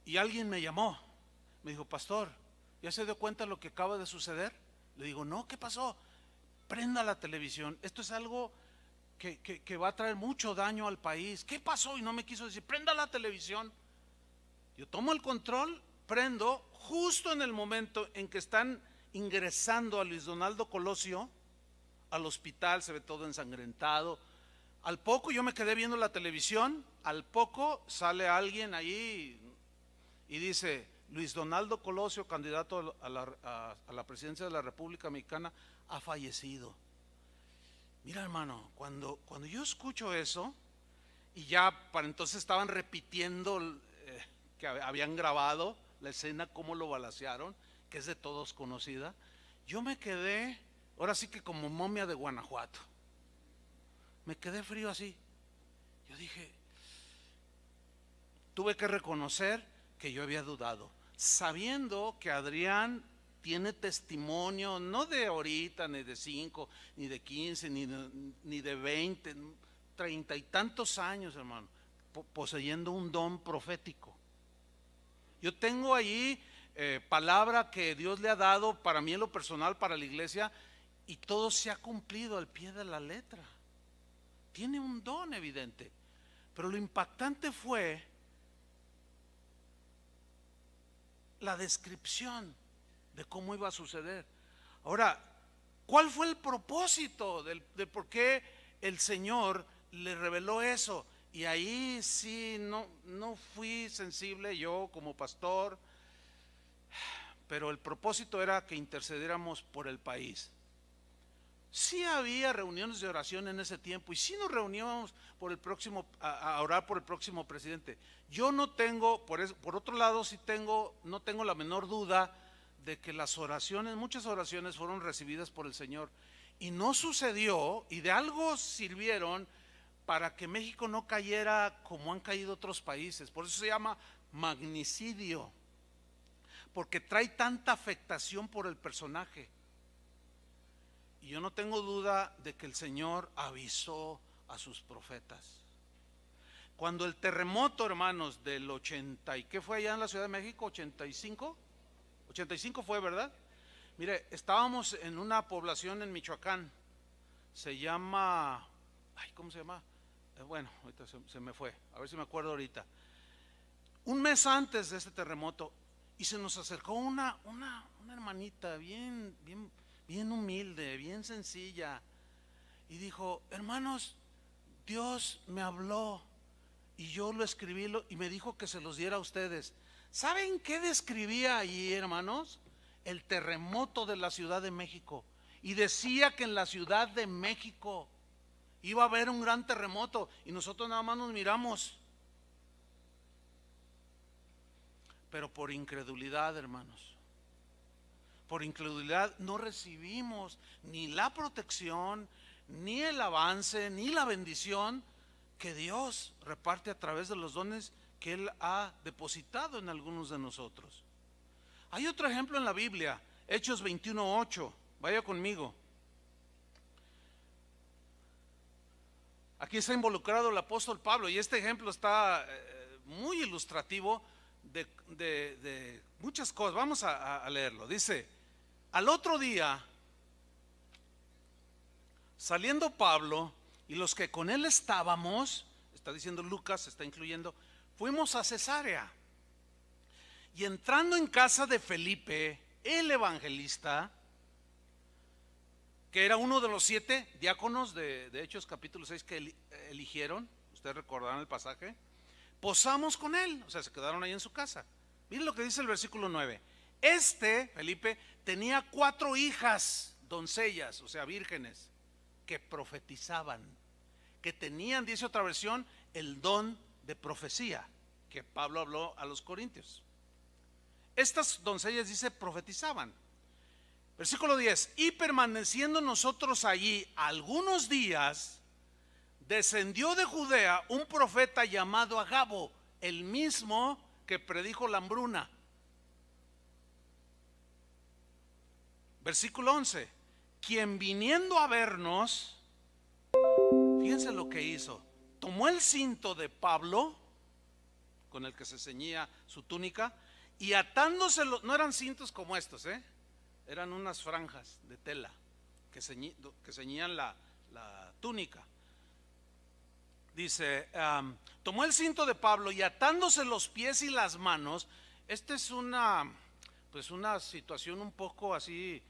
y alguien me llamó. Me dijo, pastor, ¿ya se dio cuenta de lo que acaba de suceder? Le digo, no, ¿qué pasó? Prenda la televisión. Esto es algo que va a traer mucho daño al país. ¿Qué pasó? Y no me quiso decir, prenda la televisión. Yo tomo el control, prendo, justo en el momento en que están ingresando a Luis Donaldo Colosio al hospital, se ve todo ensangrentado. Al poco yo me quedé viendo la televisión, al poco sale alguien ahí y dice, Luis Donaldo Colosio, candidato a la presidencia de la República Mexicana, ha fallecido. Mira, hermano, cuando yo escucho eso, y ya para entonces estaban repitiendo que habían grabado la escena, cómo lo balacearon, que es de todos conocida, yo me quedé, ahora sí que como momia de Guanajuato. Me quedé frío así. Yo dije, tuve que reconocer que yo había dudado, sabiendo que Adrián tiene testimonio, no de ahorita, ni de 5, ni de 15, ni de 20, 30 y tantos años, hermano, poseyendo un don profético. Yo tengo allí palabra que Dios le ha dado para mí en lo personal, para la iglesia, y todo se ha cumplido al pie de la letra. Tiene un don evidente, pero lo impactante fue la descripción de cómo iba a suceder. Ahora, ¿cuál fue el propósito de por qué el Señor le reveló eso. Y ahí sí, no fui sensible yo como pastor, pero el propósito era que intercediéramos por el país. Sí había reuniones de oración en ese tiempo y sí nos reuníamos por el próximo, a orar por el próximo presidente. Yo no tengo, por otro lado sí no tengo la menor duda de que muchas oraciones fueron recibidas por el Señor. Y no sucedió, y de algo sirvieron para que México no cayera como han caído otros países. Por eso se llama magnicidio, porque trae tanta afectación por el personaje. Y yo no tengo duda de que el Señor avisó a sus profetas. Cuando el terremoto, hermanos, del 80, ¿y qué fue allá en la Ciudad de México? 85 fue, ¿verdad? Mire, estábamos en una población en Michoacán, se llama, ¿cómo se llama? Bueno, ahorita se me fue, a ver si me acuerdo ahorita. Un mes antes de este terremoto, y se nos acercó una hermanita bien humilde, bien sencilla, y dijo: hermanos, Dios me habló y yo lo escribí y me dijo que se los diera a ustedes. ¿Saben qué describía ahí, hermanos? El terremoto de la Ciudad de México. Y decía que en la Ciudad de México iba a haber un gran terremoto, y nosotros nada más nos miramos. Pero por incredulidad, hermanos, por incredulidad no recibimos ni la protección, ni el avance, ni la bendición que Dios reparte a través de los dones que Él ha depositado en algunos de nosotros. Hay otro ejemplo en la Biblia, Hechos 21:8, vaya conmigo. Aquí está involucrado el apóstol Pablo, y este ejemplo está muy ilustrativo de muchas cosas. Vamos a leerlo. Dice: al otro día, saliendo Pablo y los que con él estábamos, está diciendo Lucas, se está incluyendo, fuimos a Cesarea. Y entrando en casa de Felipe, el evangelista, que era uno de los 7 diáconos de Hechos capítulo 6 que eligieron, ustedes recordarán el pasaje, posamos con él, o sea, se quedaron ahí en su casa. Miren lo que dice el versículo 9. Felipe, tenía 4 hijas, doncellas, o sea, vírgenes, que profetizaban, que tenían, dice otra versión, el don de profecía, que Pablo habló a los corintios. Estas doncellas, dice, profetizaban. Versículo 10: y permaneciendo nosotros allí algunos días, descendió de Judea un profeta llamado Agabo, el mismo que predijo la hambruna. Versículo 11: quien viniendo a vernos, fíjense lo que hizo, tomó el cinto de Pablo, con el que se ceñía su túnica, y atándoselo, no eran cintos como estos, eran unas franjas de tela que ceñían la túnica. Dice, tomó el cinto de Pablo y atándose los pies y las manos. Esta es una situación un poco así,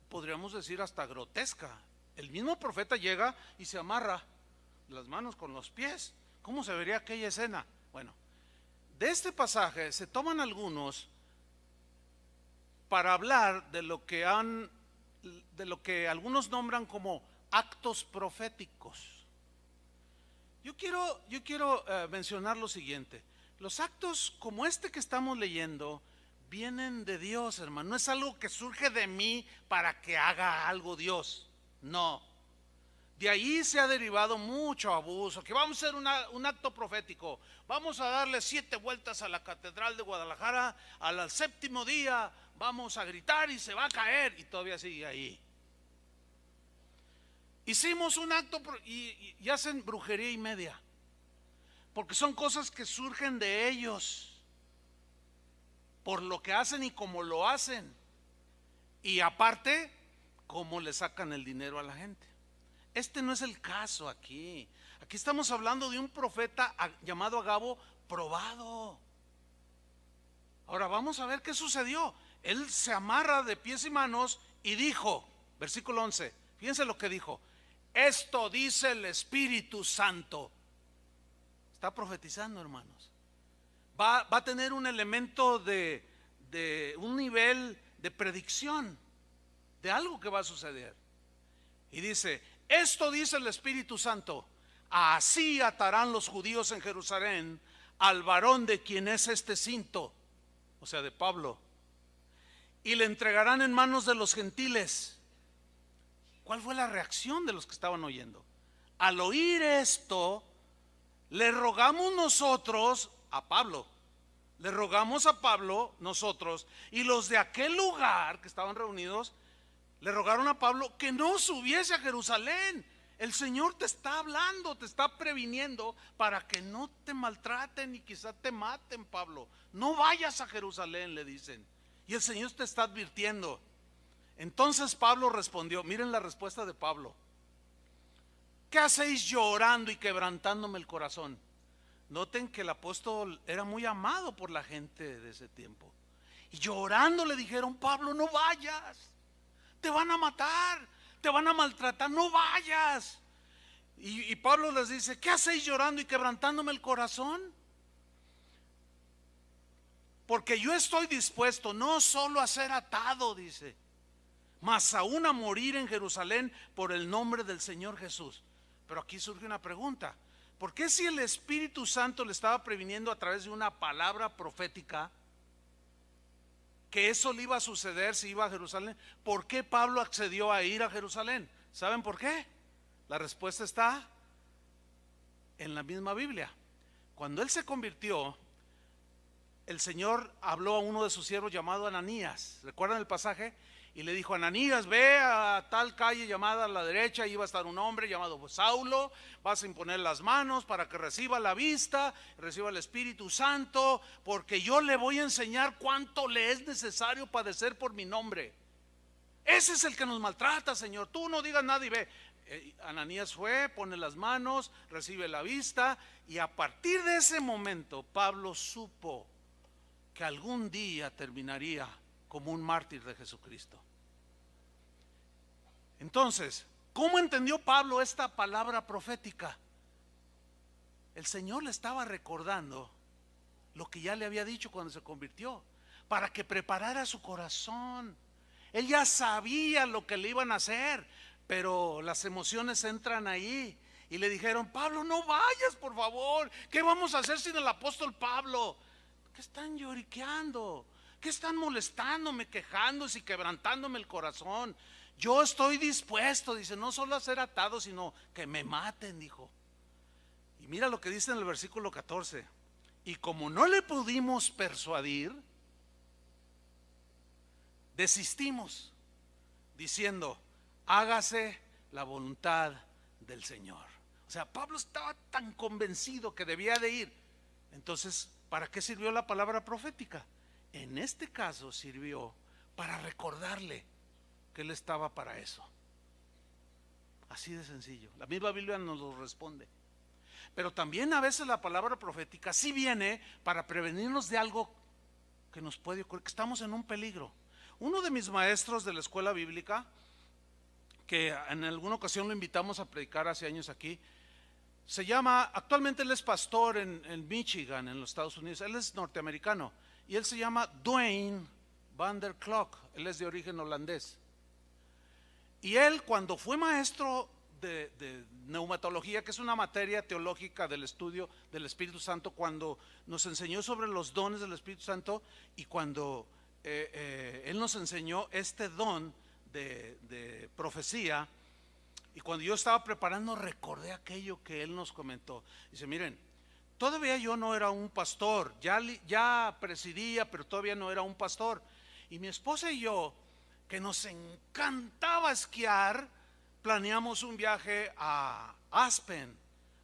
podríamos decir hasta grotesca. El mismo profeta llega y se amarra las manos con los pies. ¿Cómo se vería aquella escena? Bueno, de este pasaje se toman algunos para hablar de lo que algunos nombran como actos proféticos. Yo quiero mencionar lo siguiente: los actos como este que estamos leyendo vienen de Dios, hermano. No es algo que surge de mí para que haga algo Dios, no. De ahí se ha derivado mucho abuso, que vamos a hacer un acto profético, vamos a darle 7 vueltas a la Catedral de Guadalajara, al 7º día vamos a gritar y se va a caer, y todavía sigue ahí. Hicimos un acto y hacen brujería y media, porque son cosas que surgen de ellos, por lo que hacen y como lo hacen, y aparte cómo le sacan el dinero a la gente. Este no es el caso aquí. Aquí estamos hablando de un profeta llamado Agabo, probado. Ahora vamos a ver qué sucedió. Él se amarra de pies y manos y dijo, versículo 11, fíjense lo que dijo: Esto dice el Espíritu Santo. Está profetizando, hermanos. Va a tener un elemento de un nivel de predicción de algo que va a suceder. Y dice, esto dice el Espíritu Santo: así atarán los judíos en Jerusalén al varón de quien es este cinto, o sea, de Pablo, y le entregarán en manos de los gentiles. ¿Cuál fue la reacción de los que estaban oyendo? Al oír esto, le rogamos nosotros a Pablo, le rogamos a Pablo nosotros, y los de aquel lugar que estaban reunidos le rogaron a Pablo que no subiese a Jerusalén. El Señor te está hablando, te está previniendo para que no te maltraten y quizá te maten, Pablo. No vayas a Jerusalén, le dicen. Y el Señor te está advirtiendo. Entonces Pablo respondió, miren la respuesta de Pablo: ¿qué hacéis llorando y quebrantándome el corazón? Noten que el apóstol era muy amado por la gente de ese tiempo. Y llorando le dijeron, Pablo, no vayas, te van a matar, te van a maltratar, no vayas. Y Pablo les dice, ¿qué hacéis llorando y quebrantándome el corazón? Porque yo estoy dispuesto no solo a ser atado, dice, mas aún a morir en Jerusalén por el nombre del Señor Jesús. Pero aquí surge una pregunta: ¿por qué, si el Espíritu Santo le estaba previniendo a través de una palabra profética que eso le iba a suceder si iba a Jerusalén, por qué Pablo accedió a ir a Jerusalén? ¿Saben por qué? La respuesta está en la misma Biblia. Cuando él se convirtió, el Señor habló a uno de sus siervos llamado Ananías. ¿Recuerdan el pasaje? Y le dijo, Ananías, ve a tal calle llamada a la derecha, y iba a estar un hombre llamado Saulo, vas a imponer las manos para que reciba la vista, reciba el Espíritu Santo, porque yo le voy a enseñar cuánto le es necesario padecer por mi nombre. Ese es el que nos maltrata, Señor, tú no digas nada y ve. Ananías fue, pone las manos, recibe la vista, y a partir de ese momento Pablo supo que algún día terminaría como un mártir de Jesucristo. Entonces, ¿cómo entendió Pablo esta palabra profética? El Señor le estaba recordando lo que ya le había dicho cuando se convirtió, para que preparara su corazón. Él ya sabía lo que le iban a hacer, pero las emociones entran ahí. Y le dijeron, Pablo, no vayas, por favor. ¿Qué vamos a hacer sin el apóstol Pablo? ¿Qué están lloriqueando? ¿Qué están molestándome, quejándose y quebrantándome el corazón? Yo estoy dispuesto, dice, no solo a ser atado, sino que me maten, dijo. Y mira lo que dice en el versículo 14. Y como no le pudimos persuadir, desistimos, diciendo, hágase la voluntad del Señor. O sea, Pablo estaba tan convencido que debía de ir. Entonces, ¿para qué sirvió la palabra profética? En este caso sirvió para recordarle que él estaba para eso. Así de sencillo. La misma Biblia nos lo responde. Pero también a veces la palabra profética sí viene para prevenirnos de algo que nos puede ocurrir, que estamos en un peligro. Uno de mis maestros de la escuela bíblica, que en alguna ocasión lo invitamos a predicar hace años aquí, actualmente él es pastor en Michigan, en los Estados Unidos. Él es norteamericano y él se llama Dwayne Van der Klok. Él es de origen holandés. Y él, cuando fue maestro de neumatología, que es una materia teológica del estudio del Espíritu Santo, cuando nos enseñó sobre los dones del Espíritu Santo, y cuando él nos enseñó este don de profecía, y cuando yo estaba preparando recordé aquello que él nos comentó. Dice, miren, todavía yo no era un pastor, ya presidía, pero todavía no era un pastor. Y mi esposa y yo, que nos encantaba esquiar, planeamos un viaje a Aspen.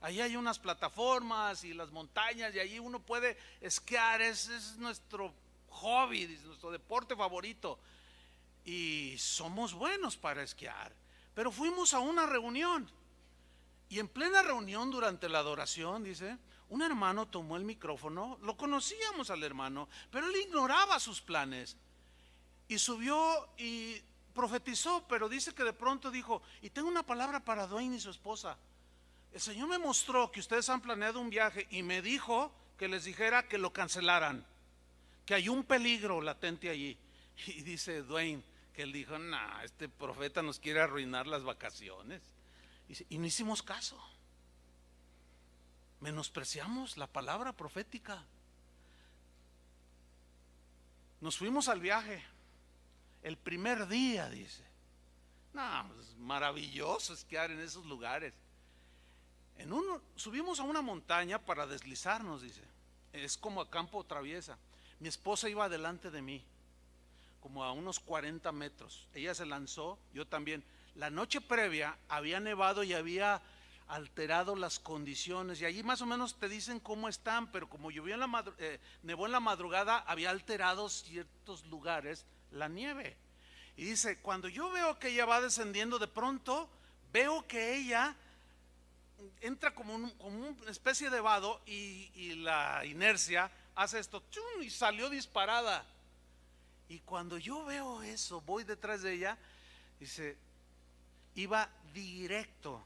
Allí hay unas plataformas y las montañas, y allí uno puede esquiar. Es nuestro hobby, es nuestro deporte favorito. Y somos buenos para esquiar. Pero fuimos a una reunión, y en plena reunión, durante la adoración, dice, un hermano tomó el micrófono. Lo conocíamos al hermano, pero él ignoraba sus planes, y subió y profetizó, pero dice que de pronto dijo, y tengo una palabra para Dwayne y su esposa. El Señor me mostró que ustedes han planeado un viaje y me dijo que les dijera que lo cancelaran, que hay un peligro latente allí. Y dice Dwayne que él dijo, nah, este profeta nos quiere arruinar las vacaciones. Y no hicimos caso. Menospreciamos la palabra profética. Nos fuimos al viaje. El primer día, dice, no, es maravilloso esquiar en esos lugares. Subimos a una montaña para deslizarnos, dice. Es como a campo traviesa. Mi esposa iba delante de mí, como a unos 40 metros. Ella se lanzó, yo también. La noche previa había nevado y había alterado las condiciones, y allí más o menos te dicen cómo están, pero como llovió nevó en la madrugada, había alterado ciertos lugares la nieve. Y dice, cuando yo veo que ella va descendiendo, de pronto veo que ella entra como una especie de vado, y la inercia hace esto, ¡chum!, y salió disparada. Y cuando yo veo eso, voy detrás de ella, dice, iba directo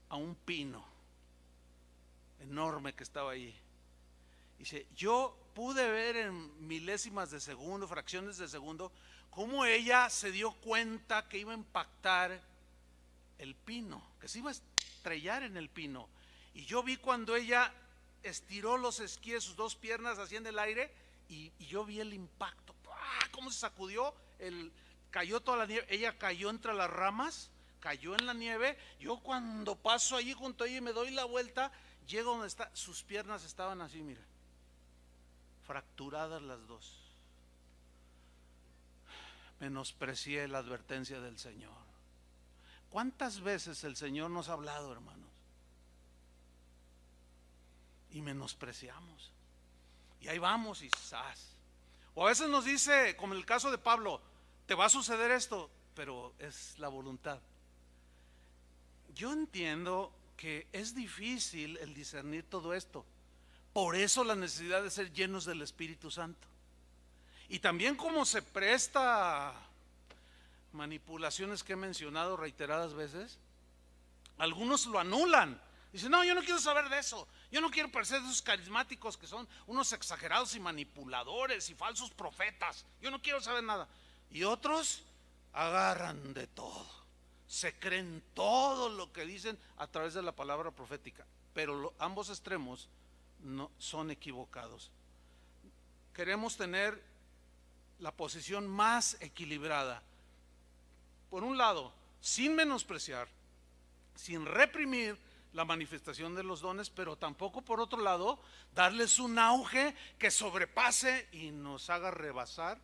a un pino enorme que estaba ahí. Dice, yo pude ver en milésimas de segundo, fracciones de segundo, cómo ella se dio cuenta que iba a impactar el pino, que se iba a estrellar en el pino. Y yo vi cuando ella estiró los esquíes, sus dos piernas así en el aire, y yo vi el impacto. ¡Ah! Cómo se sacudió, cayó toda la nieve, ella cayó entre las ramas, cayó en la nieve. Yo cuando paso allí junto a ella y me doy la vuelta, llego donde está, sus piernas estaban así, mira, fracturadas las dos. Menosprecié la advertencia del Señor. ¿Cuántas veces el Señor nos ha hablado, hermanos? Y menospreciamos. Y ahí vamos y ¡zas! O a veces nos dice, como en el caso de Pablo, te va a suceder esto, pero es la voluntad. Yo entiendo que es difícil el discernir todo esto. Por eso la necesidad de ser llenos del Espíritu Santo. Y también como se presta manipulaciones que he mencionado reiteradas veces, algunos lo anulan. Dicen, no, yo no quiero saber de eso. Yo no quiero parecer de esos carismáticos que son unos exagerados y manipuladores y falsos profetas. Yo no quiero saber nada. Y otros agarran de todo, se creen todo lo que dicen a través de la palabra profética. Pero ambos extremos no son equivocados. Queremos tener la posición más equilibrada. Por un lado, sin menospreciar, sin reprimir la manifestación de los dones, pero tampoco por otro lado darles un auge que sobrepase y nos haga rebasar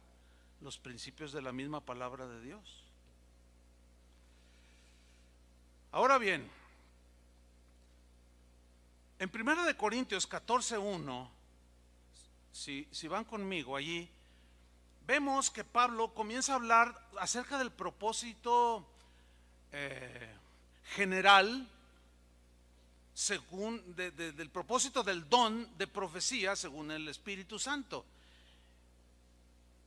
los principios de la misma palabra de Dios. Ahora bien, en 1 Corintios 14:1, si van conmigo allí, vemos que Pablo comienza a hablar acerca del propósito general, según del propósito del don de profecía según el Espíritu Santo,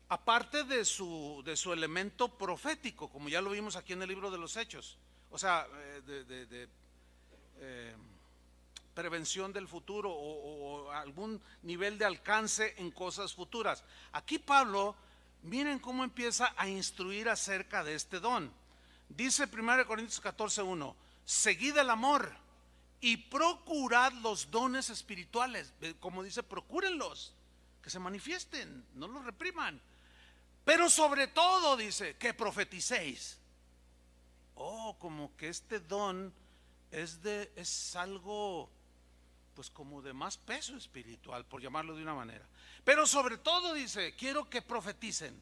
aparte de su elemento profético, como ya lo vimos aquí en el libro de los Hechos, o sea, prevención del futuro o algún nivel de alcance en cosas futuras. Aquí Pablo, miren cómo empieza a instruir acerca de este don. Dice 1 Corintios 14:1, seguid el amor y procurad los dones espirituales. Como dice, procúrenlos, que se manifiesten, no los repriman. Pero sobre todo dice, que profeticéis. Oh, como que este don es algo, pues como de más peso espiritual, por llamarlo de una manera. Pero sobre todo dice, quiero que profeticen.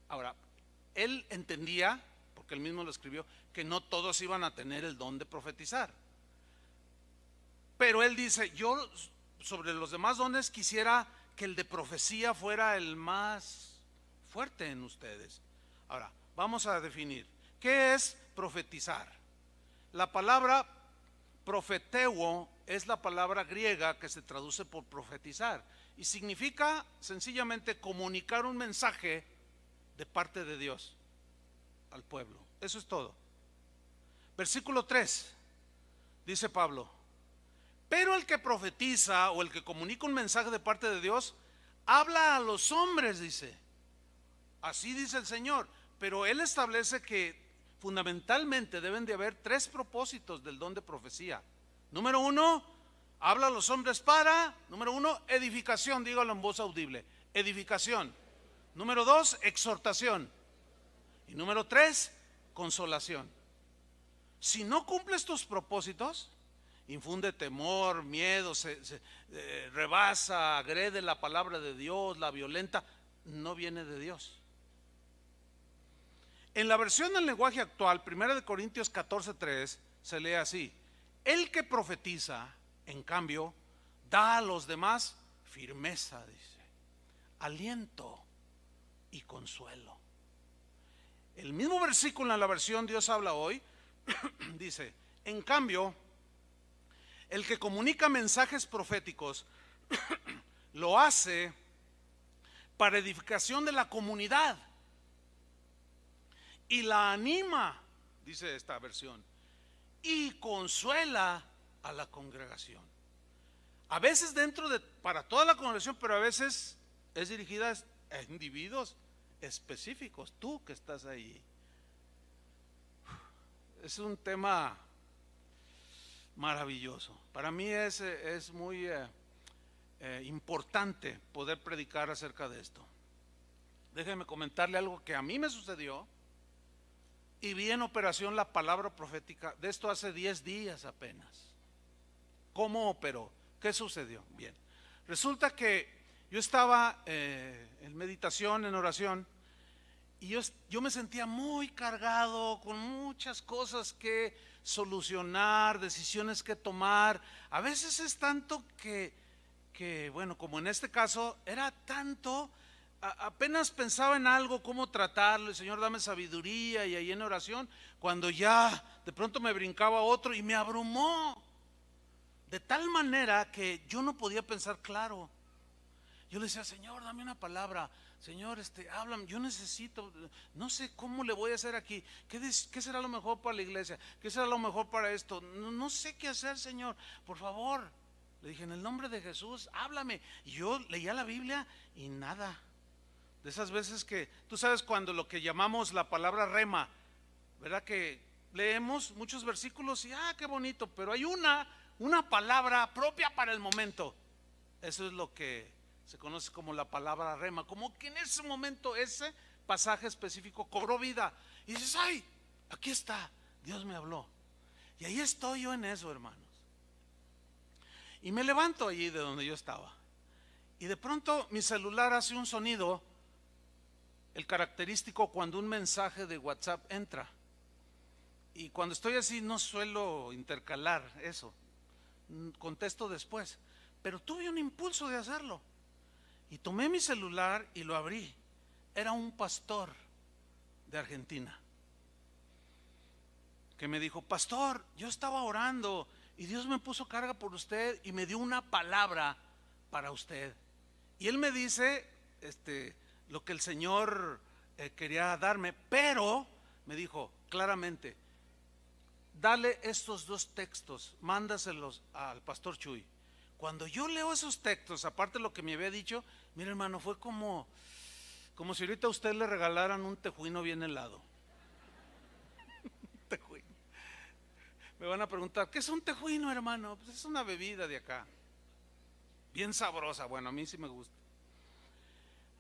Ahora, él entendía, porque él mismo lo escribió, que no todos iban a tener el don de profetizar. Pero él dice, yo sobre los demás dones quisiera que el de profecía fuera el más fuerte en ustedes. Ahora, vamos a definir, ¿qué es profetizar? La palabra profeteuo es la palabra griega que se traduce por profetizar y significa sencillamente comunicar un mensaje de parte de Dios al pueblo. Eso es todo. Versículo 3, dice Pablo: pero el que profetiza o el que comunica un mensaje de parte de Dios, habla a los hombres, dice. Así dice el Señor. Pero Él establece que fundamentalmente deben de haber 3 propósitos del don de profecía. Número 1, habla a los hombres para, número 1, edificación, dígalo en voz audible, edificación. Número 2, exhortación. Y número 3, consolación. Si no cumples tus propósitos, infunde temor, miedo, rebasa, agrede la palabra de Dios, la violenta, no viene de Dios. En la versión del lenguaje actual, 1 Corintios 14:3, se lee así: el que profetiza, en cambio, da a los demás firmeza, dice, aliento y consuelo. El mismo versículo en la versión Dios habla hoy dice: en cambio, el que comunica mensajes proféticos lo hace para edificación de la comunidad y la anima, dice esta versión, y consuela a la congregación. A veces para toda la congregación, pero a veces es dirigida a individuos específicos. Tú que estás ahí. Es un tema maravilloso. Para mí es muy importante poder predicar acerca de esto. Déjenme comentarle algo que a mí me sucedió y vi en operación la palabra profética de esto hace 10 días apenas. ¿Cómo operó? ¿Qué sucedió? Bien, resulta que yo estaba en meditación, en oración, y yo me sentía muy cargado, con muchas cosas que solucionar, decisiones que tomar. A veces es tanto que bueno, como en este caso, era tanto, apenas pensaba en algo, cómo tratarlo, el Señor dame sabiduría, y ahí en oración, cuando ya de pronto me brincaba otro y me abrumó, de tal manera que yo no podía pensar claro. Yo le decía: Señor, dame una palabra, Señor, háblame, yo necesito, no sé cómo le voy a hacer aquí, ¿qué será lo mejor para la iglesia? ¿Qué será lo mejor para esto? No sé qué hacer, Señor, por favor. Le dije: en el nombre de Jesús, háblame. Y yo leía la Biblia y nada. De esas veces que, tú sabes, cuando lo que llamamos la palabra rema, ¿verdad? Que leemos muchos versículos y qué bonito, pero hay una palabra propia para el momento. Eso es lo que se conoce como la palabra rema, como que en ese momento ese pasaje específico cobró vida y dices: ay, aquí está, Dios me habló. Y ahí estoy yo en eso, hermanos. Y me levanto allí de donde yo estaba, y de pronto mi celular hace un sonido, el característico cuando un mensaje de WhatsApp entra. Y cuando estoy así no suelo intercalar eso, contesto después, pero tuve un impulso de hacerlo. Y tomé mi celular y lo abrí. Era un pastor de Argentina que me dijo: pastor, yo estaba orando y Dios me puso carga por usted y me dio una palabra para usted. Y él me dice lo que el Señor quería darme, pero me dijo claramente: dale estos 2 textos, mándaselos al pastor Chuy. Cuando yo leo esos textos, aparte de lo que me había dicho, mira, hermano, fue como si ahorita a usted le regalaran un tejuino bien helado. Tejuino. Me van a preguntar: ¿qué es un tejuino, hermano? Pues es una bebida de acá, bien sabrosa. Bueno, a mí sí me gusta.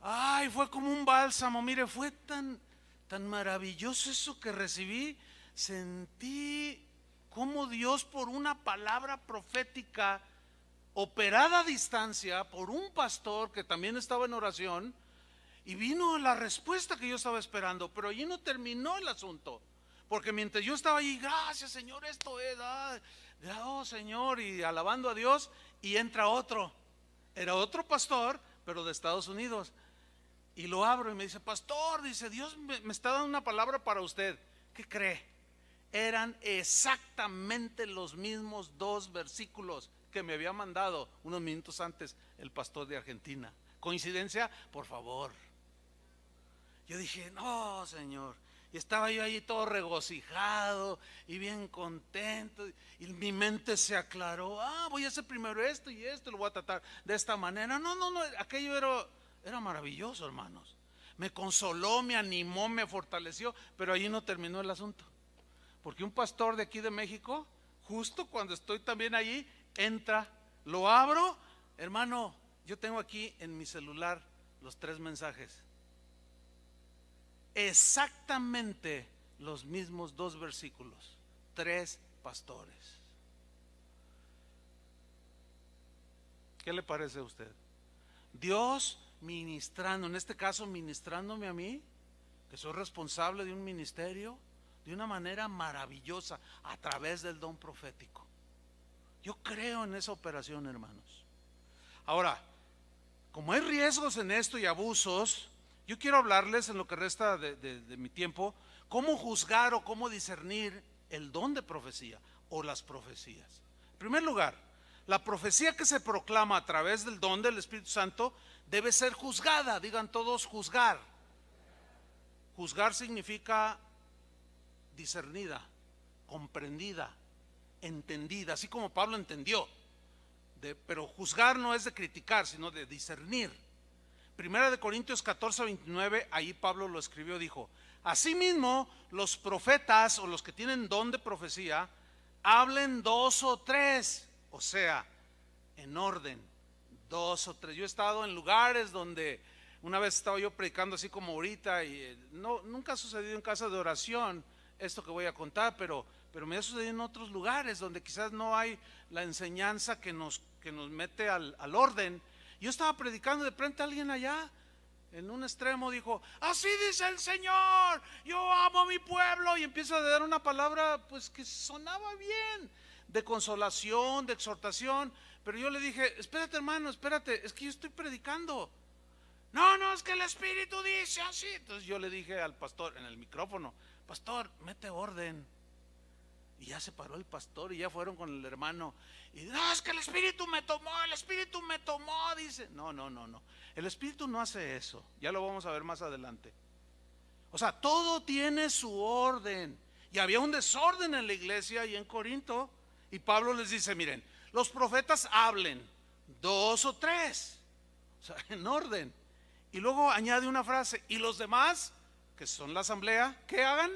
Ay, fue como un bálsamo. Mire, fue tan maravilloso eso que recibí. Sentí como Dios, por una palabra profética operada a distancia por un pastor que también estaba en oración, y vino la respuesta que yo estaba esperando. Pero allí no terminó el asunto, porque mientras yo estaba allí, gracias Señor, esto es, oh Señor, y alabando a Dios, y entra otro, era otro pastor, pero de Estados Unidos, y lo abro y me dice: pastor, dice, Dios me está dando una palabra para usted. ¿Qué cree? Eran exactamente los mismos 2 versículos que me había mandado unos minutos antes el pastor de Argentina. ¿Coincidencia? Por favor. Yo dije, no, Señor. Y estaba yo ahí todo regocijado y bien contento. Y mi mente se aclaró. Voy a hacer primero esto y esto, lo voy a tratar de esta manera. No, aquello era maravilloso, hermanos. Me consoló, me animó, me fortaleció. Pero ahí no terminó el asunto. Porque un pastor de aquí de México, justo cuando estoy también allí, entra, lo abro. Hermano, yo tengo aquí en mi celular los 3 mensajes. Exactamente los mismos 2 versículos, 3 pastores. ¿Qué le parece a usted? Dios ministrando, en este caso ministrándome a mí, que soy responsable de un ministerio, de una manera maravillosa a través del don profético. Yo creo en esa operación, hermanos. Ahora, como hay riesgos en esto y abusos, yo quiero hablarles en lo que resta de mi tiempo, cómo juzgar o cómo discernir el don de profecía o las profecías. En primer lugar, la profecía que se proclama a través del don del Espíritu Santo debe ser juzgada. Digan todos, juzgar. Juzgar significa discernida, comprendida, entendida, así como Pablo entendió. Pero juzgar no es de criticar, sino de discernir. Primera de Corintios 14:29, ahí Pablo lo escribió, dijo: asimismo, los profetas o los que tienen don de profecía, hablen 2 o 3, o sea, en orden, 2 o 3. Yo he estado en lugares donde una vez estaba yo predicando así como ahorita, y nunca ha sucedido en casa de oración esto que voy a contar, pero me ha sucedido en otros lugares donde quizás no hay la enseñanza que nos mete al orden. Yo estaba predicando, de frente alguien allá en un extremo dijo: así dice el Señor, yo amo a mi pueblo, y empieza a dar una palabra pues que sonaba bien, de consolación, de exhortación. Pero yo le dije: espérate, hermano, espérate, es que yo estoy predicando. No, es que el Espíritu dice así. Entonces yo le dije al pastor en el micrófono: pastor, mete orden. Y ya se paró el pastor y ya fueron con el hermano. Y no, es que el Espíritu me tomó, dice. No. El Espíritu no hace eso. Ya lo vamos a ver más adelante. O sea, todo tiene su orden. Y había un desorden en la iglesia y en Corinto. Y Pablo les dice: miren, los profetas hablen 2 o 3. O sea, en orden. Y luego añade una frase: y los demás, que son la asamblea, ¿qué hagan?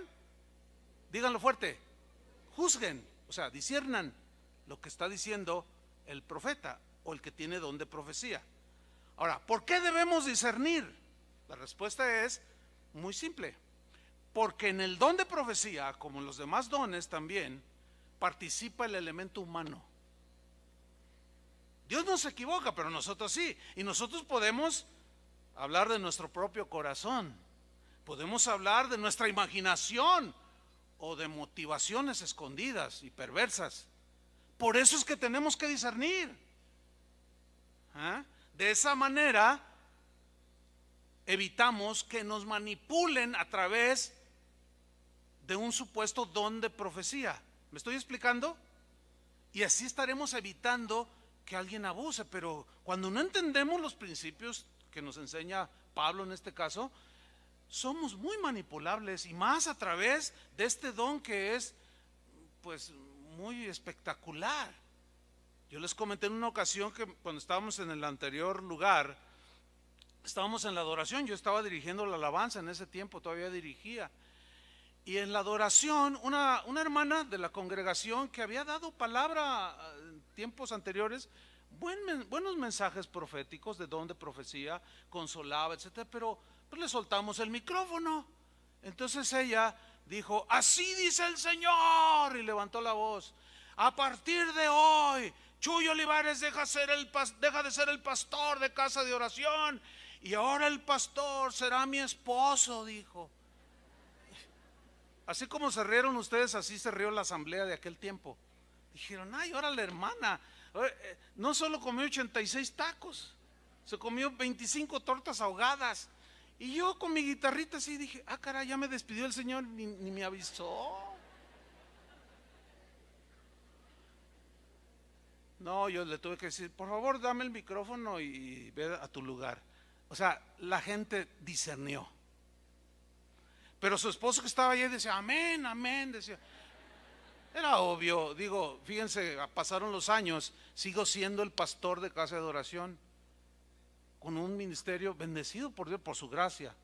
Díganlo fuerte: juzguen, o sea, disciernan lo que está diciendo el profeta o el que tiene don de profecía. Ahora, ¿por qué debemos discernir? La respuesta es muy simple: porque en el don de profecía, como en los demás dones también, participa el elemento humano. Dios no se equivoca, pero nosotros sí. Y nosotros podemos hablar de nuestro propio corazón, podemos hablar de nuestra imaginación o de motivaciones escondidas y perversas. Por eso es que tenemos que discernir. De esa manera evitamos que nos manipulen a través de un supuesto don de profecía. ¿Me estoy explicando? Y así estaremos evitando que alguien abuse. Pero cuando no entendemos los principios que nos enseña Pablo en este caso, somos muy manipulables, y más a través de este don que es pues muy espectacular. Yo les comenté en una ocasión que cuando estábamos en el anterior lugar, estábamos en la adoración. Yo estaba dirigiendo la alabanza en ese tiempo, todavía dirigía. Y en la adoración, una hermana de la congregación que había dado palabra en tiempos anteriores, buenos mensajes proféticos de don de profecía, consolaba, etcétera, pero pues le soltamos el micrófono. Entonces ella dijo: así dice el Señor, y levantó la voz: a partir de hoy Chuy Olivares deja de ser el pastor de casa de oración, y ahora el pastor será mi esposo, dijo. Así como se rieron ustedes, así se rió la asamblea de aquel tiempo. Dijeron: ay, ahora la hermana no solo comió 86 tacos, se comió 25 tortas ahogadas. Y yo con mi guitarrita así dije: ah, caray, ya me despidió el Señor, ni me avisó. No, yo le tuve que decir: por favor, dame el micrófono y ve a tu lugar. O sea, la gente discernió. Pero su esposo que estaba allí decía, amén, amén, decía. Era obvio, digo, fíjense, pasaron los años, sigo siendo el pastor de casa de adoración, con un ministerio bendecido por Dios, por su gracia.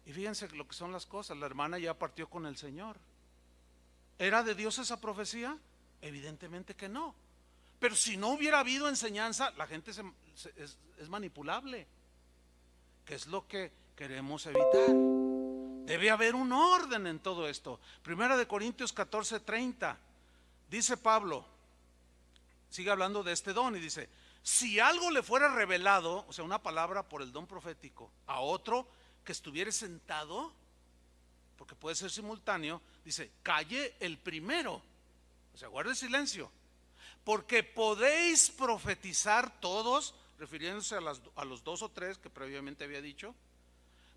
Y fíjense lo que son las cosas, la hermana ya partió con el Señor. ¿Era de Dios esa profecía? Evidentemente que no. Pero si no hubiera habido enseñanza, la gente es manipulable, que es lo que queremos evitar. Debe haber un orden en todo esto. Primera de Corintios 14:30, dice Pablo, sigue hablando de este don y dice, si algo le fuera revelado, o sea, una palabra por el don profético, a otro que estuviera sentado, porque puede ser simultáneo, dice, calle el primero, o sea, guarde silencio, porque podéis profetizar todos, refiriéndose a los 2 o 3 que previamente había dicho,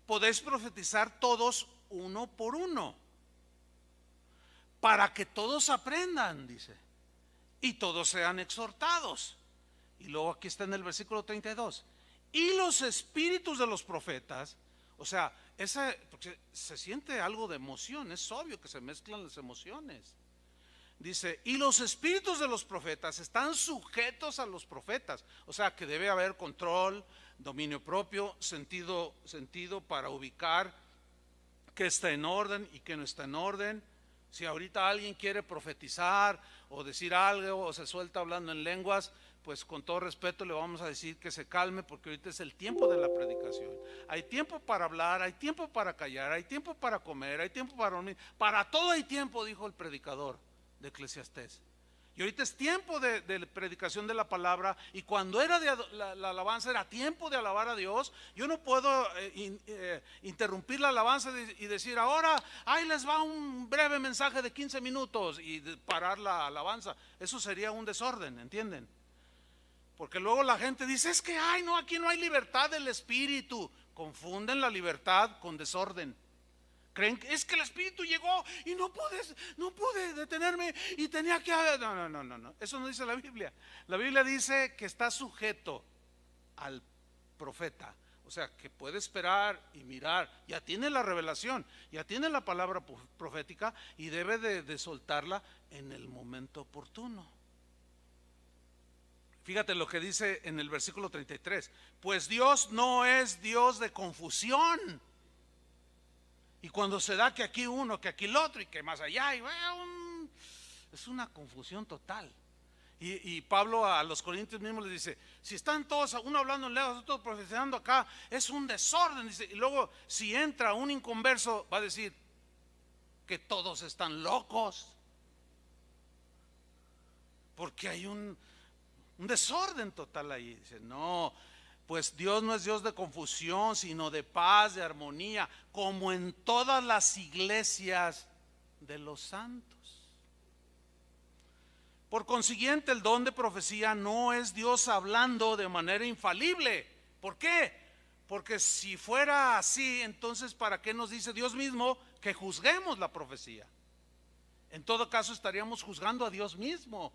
podéis profetizar todos uno por uno, para que todos aprendan, dice, y todos sean exhortados. Y luego aquí está en el versículo 32, y los espíritus de los profetas, o sea, porque se siente algo de emoción, es obvio que se mezclan las emociones. Dice, y los espíritus de los profetas están sujetos a los profetas, o sea que debe haber control, dominio propio, sentido para ubicar qué está en orden y qué no está en orden. Si ahorita alguien quiere profetizar o decir algo o se suelta hablando en lenguas, pues con todo respeto le vamos a decir que se calme, porque ahorita es el tiempo de la predicación. Hay tiempo para hablar, hay tiempo para callar, hay tiempo para comer, hay tiempo para dormir, para todo hay tiempo, dijo el predicador de Eclesiastés. Y ahorita es tiempo de predicación de la palabra, y cuando era la alabanza era tiempo de alabar a Dios. Yo no puedo interrumpir la alabanza y decir ahora ahí les va un breve mensaje de 15 minutos y parar la alabanza. Eso sería un desorden, ¿entienden? Porque luego la gente dice, es que no, aquí no hay libertad del espíritu. Confunden la libertad con desorden. Creen que es que el espíritu llegó y no pude detenerme y tenía que... No, eso no dice la Biblia. La Biblia dice que está sujeto al profeta, o sea que puede esperar y mirar, ya tiene la revelación, ya tiene la palabra profética y debe de soltarla en el momento oportuno. Fíjate lo que dice en el versículo 33, pues Dios no es Dios de confusión. Y cuando se da que aquí uno, que aquí el otro y que más allá, es una confusión total. Y Pablo a los corintios mismos les dice, si están todos, uno hablando en lenguas, otro profetizando acá, es un desorden. Dice, y luego si entra un inconverso va a decir que todos están locos, porque hay un desorden total ahí. Dice, no, pues Dios no es Dios de confusión, sino de paz, de armonía, como en todas las iglesias de los santos. Por consiguiente, el don de profecía no es Dios hablando de manera infalible. ¿Por qué? Porque si fuera así, entonces ¿para qué nos dice Dios mismo que juzguemos la profecía? En todo caso estaríamos juzgando a Dios mismo.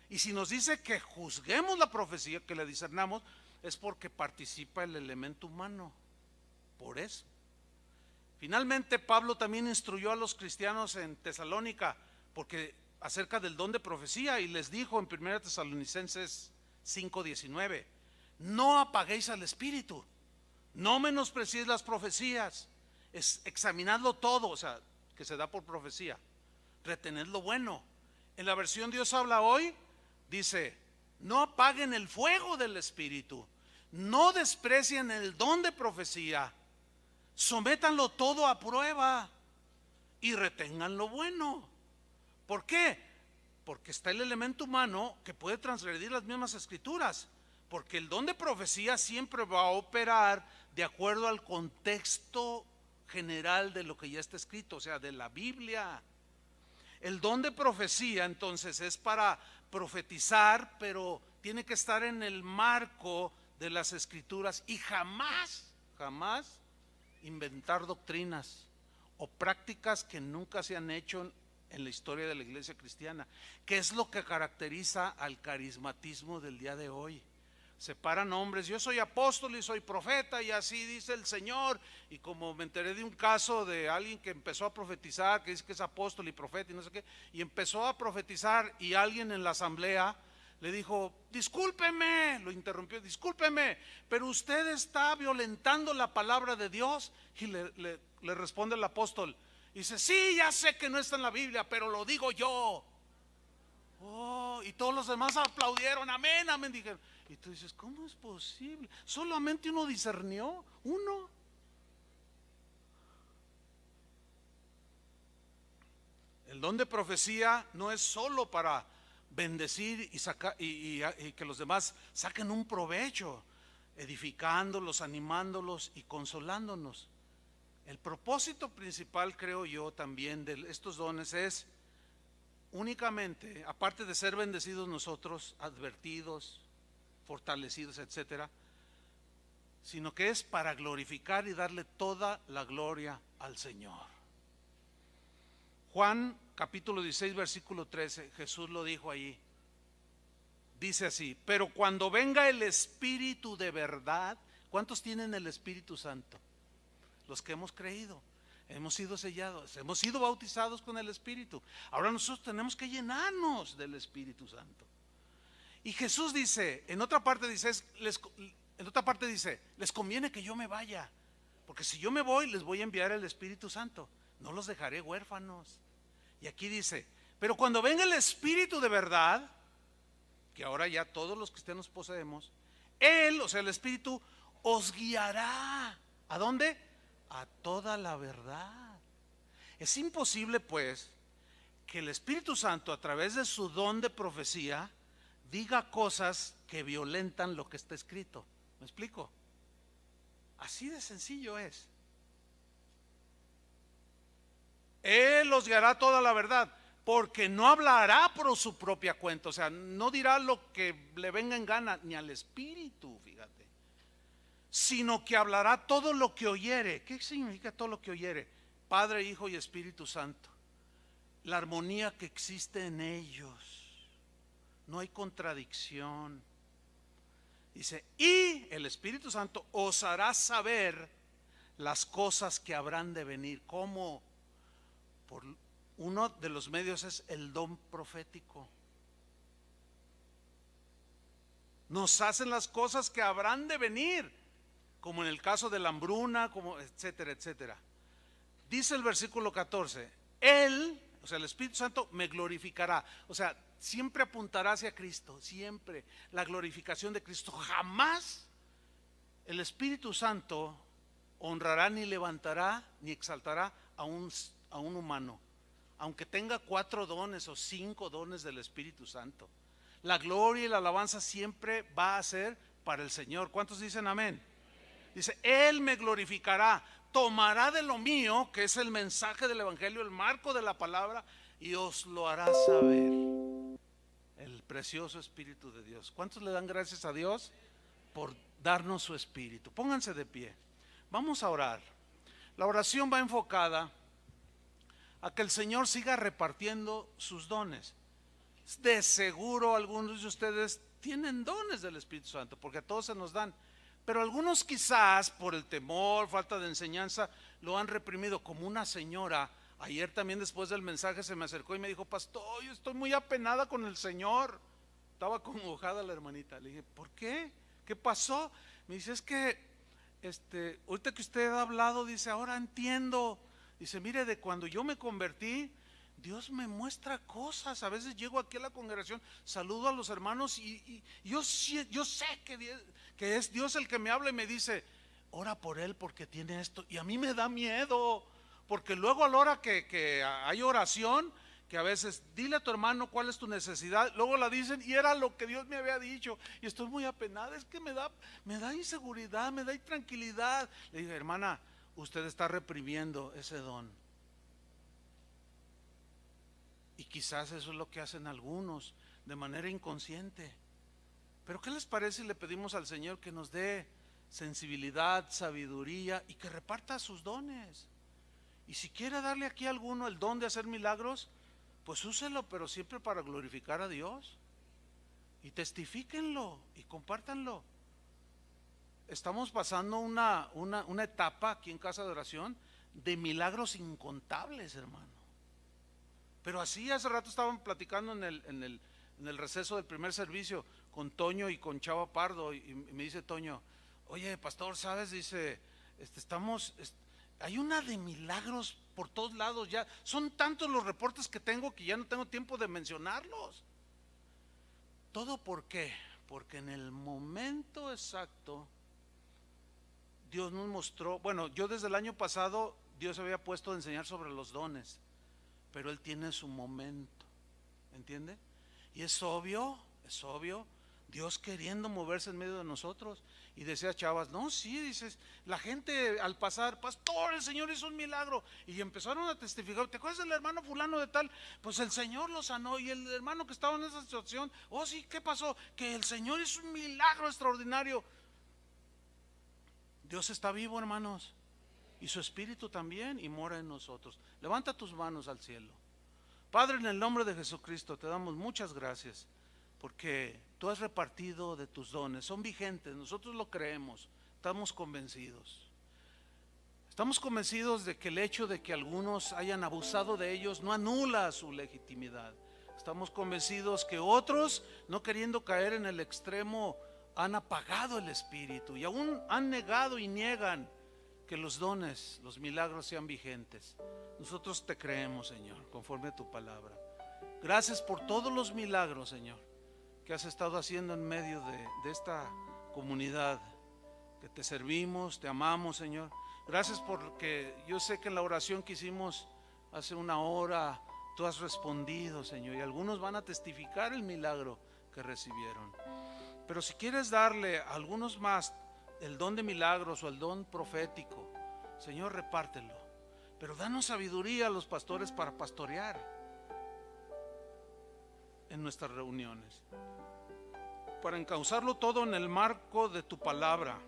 Y si nos dice que juzguemos la profecía, que le discernamos, es porque participa el elemento humano. Por eso. Finalmente, Pablo también instruyó a los cristianos en Tesalónica acerca del don de profecía, y les dijo en 1 Tesalonicenses 5:19, no apaguéis al espíritu, no menospreciéis las profecías, examinadlo todo, o sea, que se da por profecía, retened lo bueno. En la versión Dios habla hoy, dice, no apaguen el fuego del espíritu, no desprecien el don de profecía, sométanlo todo a prueba y retengan lo bueno. ¿Por qué? Porque está el elemento humano que puede transgredir las mismas escrituras, porque el don de profecía siempre va a operar de acuerdo al contexto general de lo que ya está escrito, o sea, de la Biblia. El don de profecía entonces es para profetizar, pero tiene que estar en el marco de las escrituras y jamás inventar doctrinas o prácticas que nunca se han hecho en la historia de la iglesia cristiana, que es lo que caracteriza al carismatismo del día de hoy. separan hombres, yo soy apóstol y soy profeta y así dice el Señor. Y como me enteré de un caso de alguien que empezó a profetizar, que dice que es apóstol y profeta y no sé qué, y empezó a profetizar, y alguien en la asamblea le dijo: discúlpeme, lo interrumpió, discúlpeme, pero usted está violentando la palabra de Dios. Y le responde el apóstol, dice: sí, ya sé que no está en la Biblia, pero lo digo yo. Oh, y todos los demás aplaudieron, amén, amén, dijeron. Y tú dices: ¿cómo es posible? Solamente uno discernió, uno. El don de profecía no es solo para bendecir y que los demás saquen un provecho, edificándolos, animándolos y consolándonos. El propósito principal, creo yo, también de estos dones es únicamente, aparte de ser bendecidos nosotros, advertidos, fortalecidos, etcétera, sino que es para glorificar y darle toda la gloria al Señor. Juan capítulo 16 versículo 13, Jesús lo dijo ahí, dice así: pero cuando venga el Espíritu de verdad. ¿Cuántos tienen el Espíritu Santo? Los que hemos creído, hemos sido sellados, hemos sido bautizados con el Espíritu. Ahora nosotros tenemos que llenarnos del Espíritu Santo. Y Jesús dice, en otra parte dice, les conviene que yo me vaya, porque si yo me voy, les voy a enviar el Espíritu Santo, no los dejaré huérfanos. Y aquí dice: pero cuando venga el Espíritu de verdad, que ahora ya todos los cristianos poseemos, Él, o sea el Espíritu, os guiará. ¿A dónde? A toda la verdad. Es imposible pues que el Espíritu Santo, a través de su don de profecía, diga cosas que violentan lo que está escrito. ¿Me explico? Así de sencillo es. Él os guiará toda la verdad, porque no hablará por su propia cuenta, o sea, no dirá lo que le venga en gana, ni al Espíritu, fíjate, sino que hablará todo lo que oyere. ¿Qué significa todo lo que oyere? Padre, Hijo y Espíritu Santo, la armonía que existe en ellos, no hay contradicción. Dice: y el Espíritu Santo os hará saber las cosas que habrán de venir. ¿Cómo? Por uno de los medios es el don profético. Nos hacen las cosas que habrán de venir, como en el caso de la hambruna, como etcétera, etcétera. Dice el versículo 14: Él, o sea el Espíritu Santo, me glorificará. O sea, siempre apuntará hacia Cristo, siempre la glorificación de Cristo. Jamás el Espíritu Santo honrará, ni levantará, ni exaltará a un humano, aunque tenga 4 dones o 5 dones del Espíritu Santo. La gloria y la alabanza siempre va a ser para el Señor. ¿Cuántos dicen amén? Dice: Él me glorificará, tomará de lo mío, que es el mensaje del Evangelio, el marco de la palabra, y os lo hará saber. El precioso Espíritu de Dios. ¿Cuántos le dan gracias a Dios por darnos su Espíritu? Pónganse de pie, vamos a orar. La oración va enfocada a que el Señor siga repartiendo sus dones. De seguro algunos de ustedes tienen dones del Espíritu Santo, porque a todos se nos dan, pero algunos quizás por el temor, falta de enseñanza, lo han reprimido. Como una señora, ayer también después del mensaje se me acercó y me dijo: pastor, yo estoy muy apenada con el Señor. Estaba congojada la hermanita. Le dije: ¿por qué? ¿Qué pasó? Me dice: es que ahorita que usted ha hablado, dice, ahora entiendo. Dice: mire, de cuando yo me convertí, Dios me muestra cosas. A veces llego aquí a la congregación, saludo a los hermanos y yo sé que es Dios el que me habla y me dice: ora por él porque tiene esto. Y a mí me da miedo, porque luego a la hora que hay oración, que a veces dile a tu hermano cuál es tu necesidad, luego la dicen y era lo que Dios me había dicho, y estoy muy apenada. Es que me da inseguridad, me da intranquilidad. Le dije: hermana, usted está reprimiendo ese don. Y quizás eso es lo que hacen algunos de manera inconsciente. Pero ¿qué les parece si le pedimos al Señor que nos dé sensibilidad, sabiduría y que reparta sus dones? Y si quiere darle aquí a alguno el don de hacer milagros, pues úselo, pero siempre para glorificar a Dios. y testifíquenlo y compártanlo. Estamos pasando una etapa aquí en Casa de Oración de milagros incontables, hermano. Pero así hace rato estaban platicando en el receso del primer servicio con Toño y con Chava Pardo, y me dice Toño: oye, pastor, ¿sabes? Dice, hay una de milagros por todos lados, ya son tantos los reportes que tengo que ya no tengo tiempo de mencionarlos. ¿Todo por qué? Porque en el momento exacto Dios nos mostró, bueno, yo desde el año pasado Dios había puesto a enseñar sobre los dones, pero Él tiene su momento, ¿entiende? Y es obvio, Dios queriendo moverse en medio de nosotros. Y decía Chavas, no, sí, dices, la gente al pasar, pastor, el Señor hizo un milagro, y empezaron a testificar. ¿Te acuerdas del hermano fulano de tal? Pues el Señor lo sanó. Y el hermano que estaba en esa situación, oh sí, ¿qué pasó? Que el Señor hizo un milagro extraordinario. Dios está vivo, hermanos, y su Espíritu también, y mora en nosotros. Levanta tus manos al cielo. Padre, en el nombre de Jesucristo te damos muchas gracias, porque tú has repartido de tus dones, son vigentes, nosotros lo creemos, estamos convencidos. Estamos convencidos de que el hecho de que algunos hayan abusado de ellos no anula su legitimidad. Estamos convencidos que otros, no queriendo caer en el extremo, han apagado el Espíritu y aún han negado y niegan que los dones, los milagros sean vigentes. Nosotros te creemos, Señor, conforme a tu palabra. Gracias por todos los milagros, Señor, que has estado haciendo en medio de esta comunidad, que te servimos, te amamos, Señor. Gracias porque yo sé que en la oración que hicimos hace una hora, tú has respondido, Señor, y algunos van a testificar el milagro que recibieron. Pero si quieres darle a algunos más el don de milagros o el don profético, Señor, repártelo. Pero danos sabiduría a los pastores para pastorear en nuestras reuniones, para encauzarlo todo en el marco de tu palabra.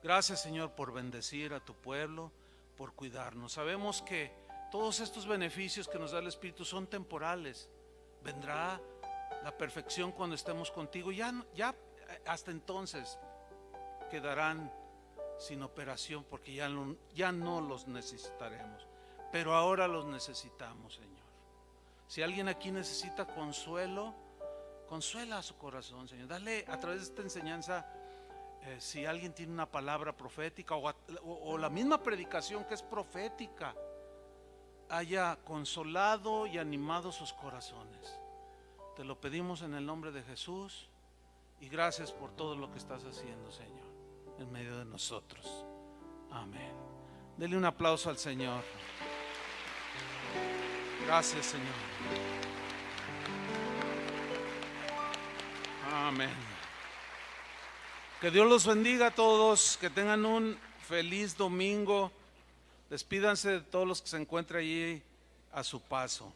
Gracias, Señor, por bendecir a tu pueblo, por cuidarnos. Sabemos que todos estos beneficios que nos da el Espíritu son temporales. Vendrá la perfección cuando estemos contigo. Ya hasta entonces quedarán sin operación, porque ya no los necesitaremos. Pero ahora los necesitamos, Señor. Si alguien aquí necesita consuelo, consuela a su corazón, Señor. Dale a través de esta enseñanza, si alguien tiene una palabra profética o la misma predicación que es profética, haya consolado y animado sus corazones. Te lo pedimos en el nombre de Jesús, y gracias por todo lo que estás haciendo, Señor, en medio de nosotros. Amén. Dele un aplauso al Señor. Gracias, Señor. Amén. Que Dios los bendiga a todos, que tengan un feliz domingo. Despídanse de todos los que se encuentran allí a su paso.